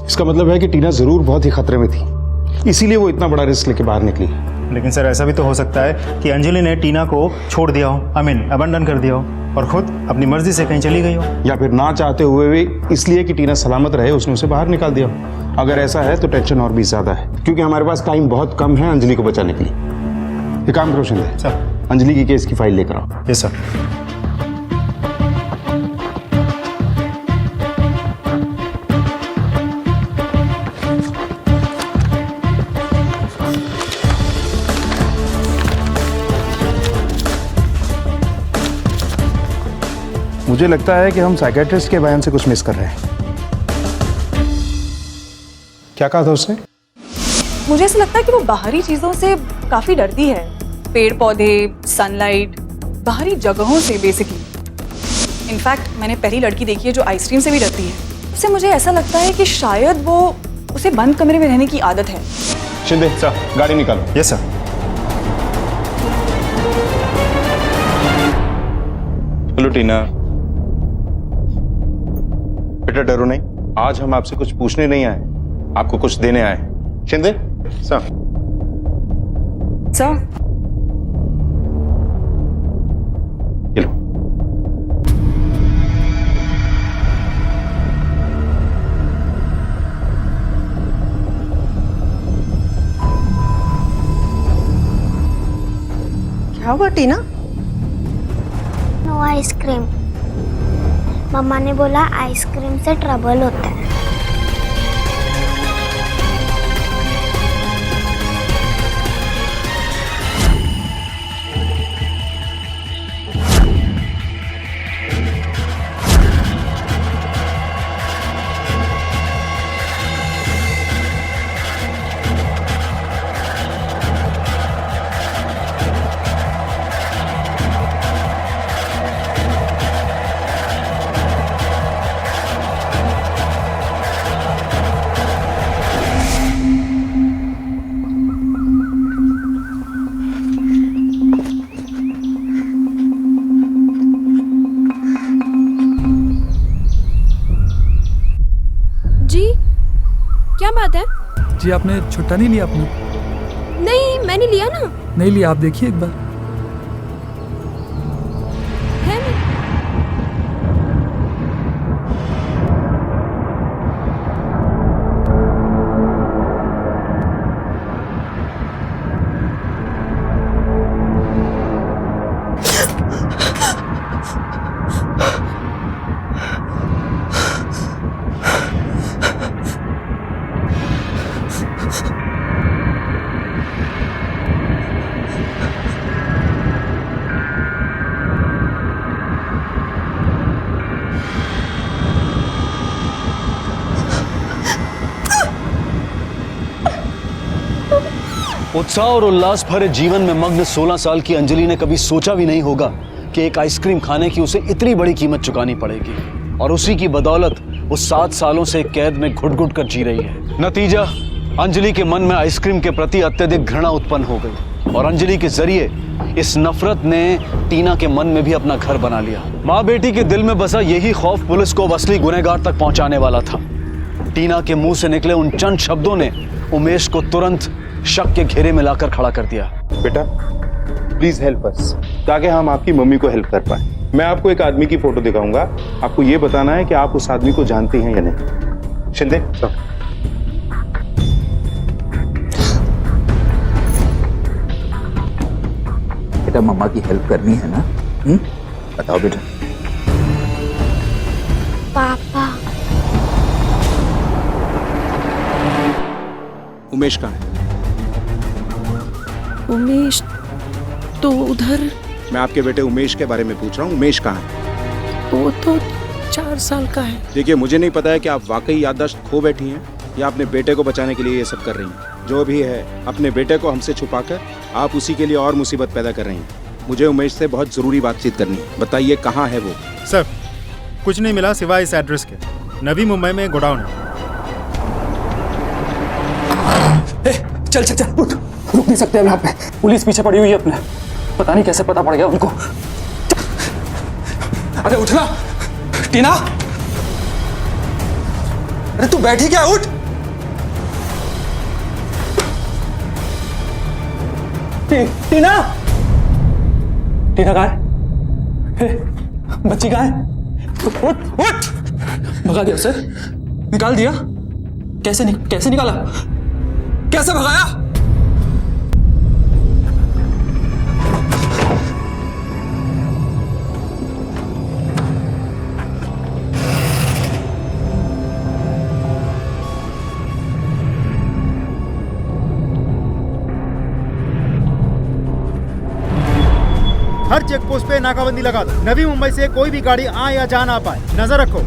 इसका मतलब है कि टीना जरूर बहुत ही खतरे में थी, इसीलिए वो इतना बड़ा रिस्क लेके बाहर निकली। लेकिन सर ऐसा भी तो हो सकता है कि अंजलि ने टीना को छोड़ दिया हो, अबंडन कर दिया हो, और खुद अपनी मर्जी से कहीं चली गई हो, या फिर ना चाहते हुए भी इसलिए कि टीना सलामत रहे उसने उसे बाहर निकाल दिया हो। अगर ऐसा है तो टेंशन और भी ज्यादा है, क्योंकि हमारे पास टाइम बहुत कम है अंजलि को बचाने के लिए। एक काम करो शिंदे सर, अंजलि की केस की फाइल लेकर आओ। Yes sir. मुझे लगता है कि हम साइकेट्रिस्ट के बयान से कुछ मिस कर रहे हैं। क्या कहा था उसने? मुझे ऐसा लगता है कि वो बाहरी चीजों से काफी डरती है, पेड़ पौधे, सनलाइट, बाहरी जगहों से बेसिकली। इनफैक्ट मैंने पहली लड़की देखी है जो आइसक्रीम से भी डरती है। उससे मुझे ऐसा लगता है कि शायद वो उसे बंद कमरे में रहने की आदत है। शिंदे सर, गाड़ी निकालो। Yes sir. हेलो टीना बेटा, डरो नहीं, आज हम आपसे कुछ पूछने नहीं आए, आपको कुछ देने आए। शिंदे सर। सर, ये लो। क्या हुआ टीना? No ice cream. मम्मा ने बोला आइसक्रीम से ट्रबल होता है। क्या बात है? जी आपने छुट्टा नहीं लिया अपना? नहीं, मैंने लिया ना। नहीं लिया, आप देखिए एक बार। है ना? उत्साह और उल्लास भरे जीवन में मग्न 16 साल की अंजलि ने कभी सोचा भी नहीं होगा कि एक आइसक्रीम खाने की उसे इतनी बड़ी कीमत चुकानी पड़ेगी, और उसी की बदौलत वो 7 सालों से कैद में घुट-घुट कर जी रही है। नतीजा, अंजलि के मन में आइसक्रीम के प्रति अत्यधिक घृणा उत्पन्न हो गई, और अंजलि के जरिए इस नफरत ने टीना के मन में भी अपना घर बना लिया। माँ बेटी के दिल में बसा यही खौफ पुलिस को असली गुनहगार तक पहुंचाने वाला था। टीना के मुंह से निकले उन चंद शब्दों ने उमेश को तुरंत शक के घेरे में लाकर खड़ा कर दिया। बेटा प्लीज हेल्प अस, ताकि हम आपकी मम्मी को हेल्प कर पाए। मैं आपको एक आदमी की फोटो दिखाऊंगा, आपको ये बताना है कि आप उस आदमी को जानती हैं या नहीं। शिंदे बेटा मम्मा की हेल्प करनी है ना? बताओ बेटा। पापा। उमेश कहाँ है? उमेश तो उधर। मैं आपके बेटे उमेश के बारे में पूछ रहा हूँ, उमेश कहाँ है? वो तो 4 साल का है। देखिए, मुझे नहीं पता है कि आप वाकई याददाश्त खो बैठी हैं या अपने बेटे को बचाने के लिए ये सब कर रही हैं। जो भी है, अपने बेटे को हमसे छुपाकर आप उसी के लिए और मुसीबत पैदा कर रही हैं। मुझे उमेश से बहुत जरूरी बातचीत करनी है। बताइए कहाँ है वो? सर कुछ नहीं मिला सिवाय इस एड्रेस के। नवी मुंबई में गोडाउन है। चल चल चल उठ, रुक नहीं सकते अब यहाँ पे। पुलिस पीछे पड़ी हुई है अपने, पता नहीं कैसे पता पड़ गया उनको। अरे उठना टीना, अरे तू बैठी क्या, उठ। टीना, टीना कहाँ है? बच्ची कहाँ है? उठ उठ। भगा दिया सर, निकाल दिया? कैसे निकाला? कैसे भगाया? हर चेक पोस्ट पे नाकाबंदी लगा दो। नवी मुंबई से कोई भी गाड़ी आ या जा ना पाए, नजर रखो।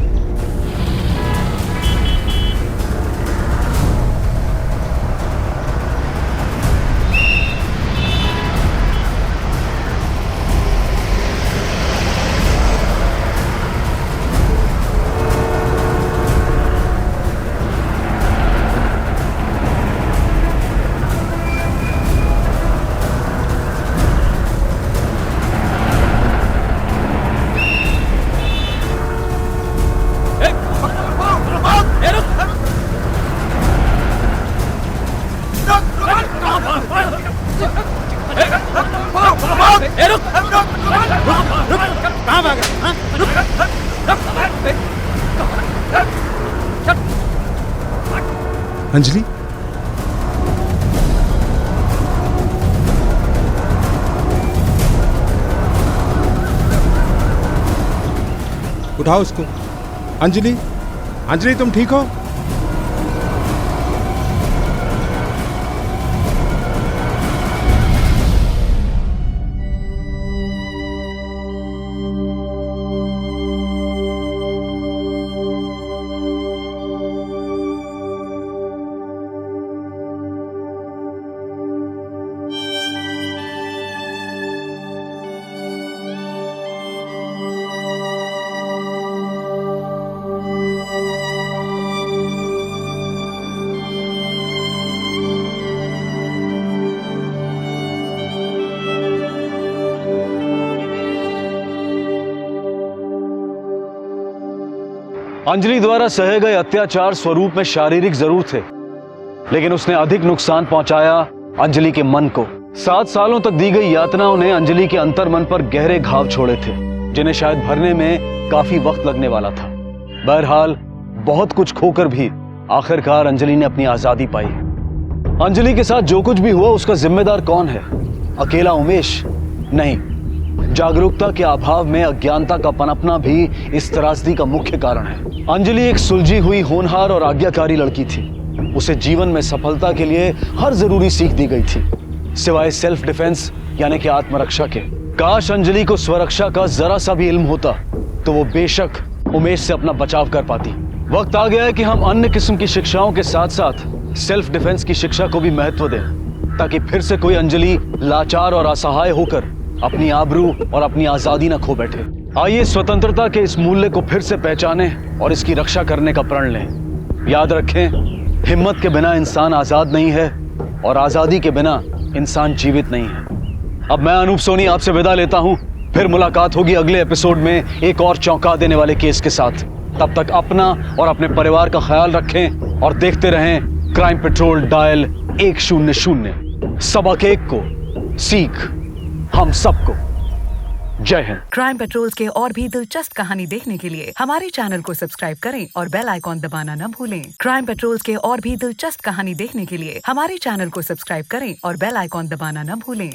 अंजलि, उठाओ उसको। अंजलि, अंजलि तुम ठीक हो? अंजलि द्वारा सहे गए अत्याचार स्वरूप में शारीरिक जरूर थे, लेकिन उसने अधिक नुकसान पहुंचाया अंजलि के मन को। 7 सालों तक दी गई यातनाओं ने अंजलि के अंतर्मन पर गहरे घाव छोड़े थे, जिन्हें शायद भरने में काफी वक्त लगने वाला था। बहरहाल बहुत कुछ खोकर भी आखिरकार अंजलि ने अपनी आजादी पाई। अंजलि के साथ जो कुछ भी हुआ उसका जिम्मेदार कौन है? अकेला उमेश नहीं, जागरूकता के अभाव में अज्ञानता का पनपना भी इस त्रासदी का मुख्य कारण है। अंजलि एक सुलझी हुई, होनहार और आज्ञाकारी लड़की थी। उसे जीवन में सफलता के लिए हर जरूरी सीख दी गई थी, सिवाय सेल्फ डिफेंस यानी कि आत्मरक्षा के। काश अंजलि को स्वरक्षा का जरा सा भी इल्म होता तो वो बेशक उमेश से अपना बचाव कर पाती। वक्त आ गया है कि हम अन्य किस्म की शिक्षाओं के साथ साथ सेल्फ डिफेंस की शिक्षा को भी महत्व दें। ताकि फिर से कोई अंजलि लाचार और असहाय होकर अपनी आबरू और अपनी आजादी न खो बैठे। आइए स्वतंत्रता के इस मूल्य को फिर से पहचाने और इसकी रक्षा करने का प्रण लें। याद रखें, हिम्मत के बिना इंसान आजाद नहीं है और आजादी के बिना इंसान जीवित नहीं है। अब मैं अनूप सोनी आपसे विदा लेता हूं। फिर मुलाकात होगी अगले एपिसोड में एक और चौंका देने वाले केस के साथ। तब तक अपना और अपने परिवार का ख्याल रखें और देखते रहें क्राइम पेट्रोल डायल 100। सबक एक को सीख हम सबको। जय हिंद। क्राइम पेट्रोल्स के और भी दिलचस्प कहानी देखने के लिए हमारे चैनल को सब्सक्राइब करें और बेल आइकॉन दबाना न भूलें। क्राइम पेट्रोल्स के और भी दिलचस्प कहानी देखने के लिए हमारे चैनल को सब्सक्राइब करें और बेल आइकॉन दबाना न भूलें।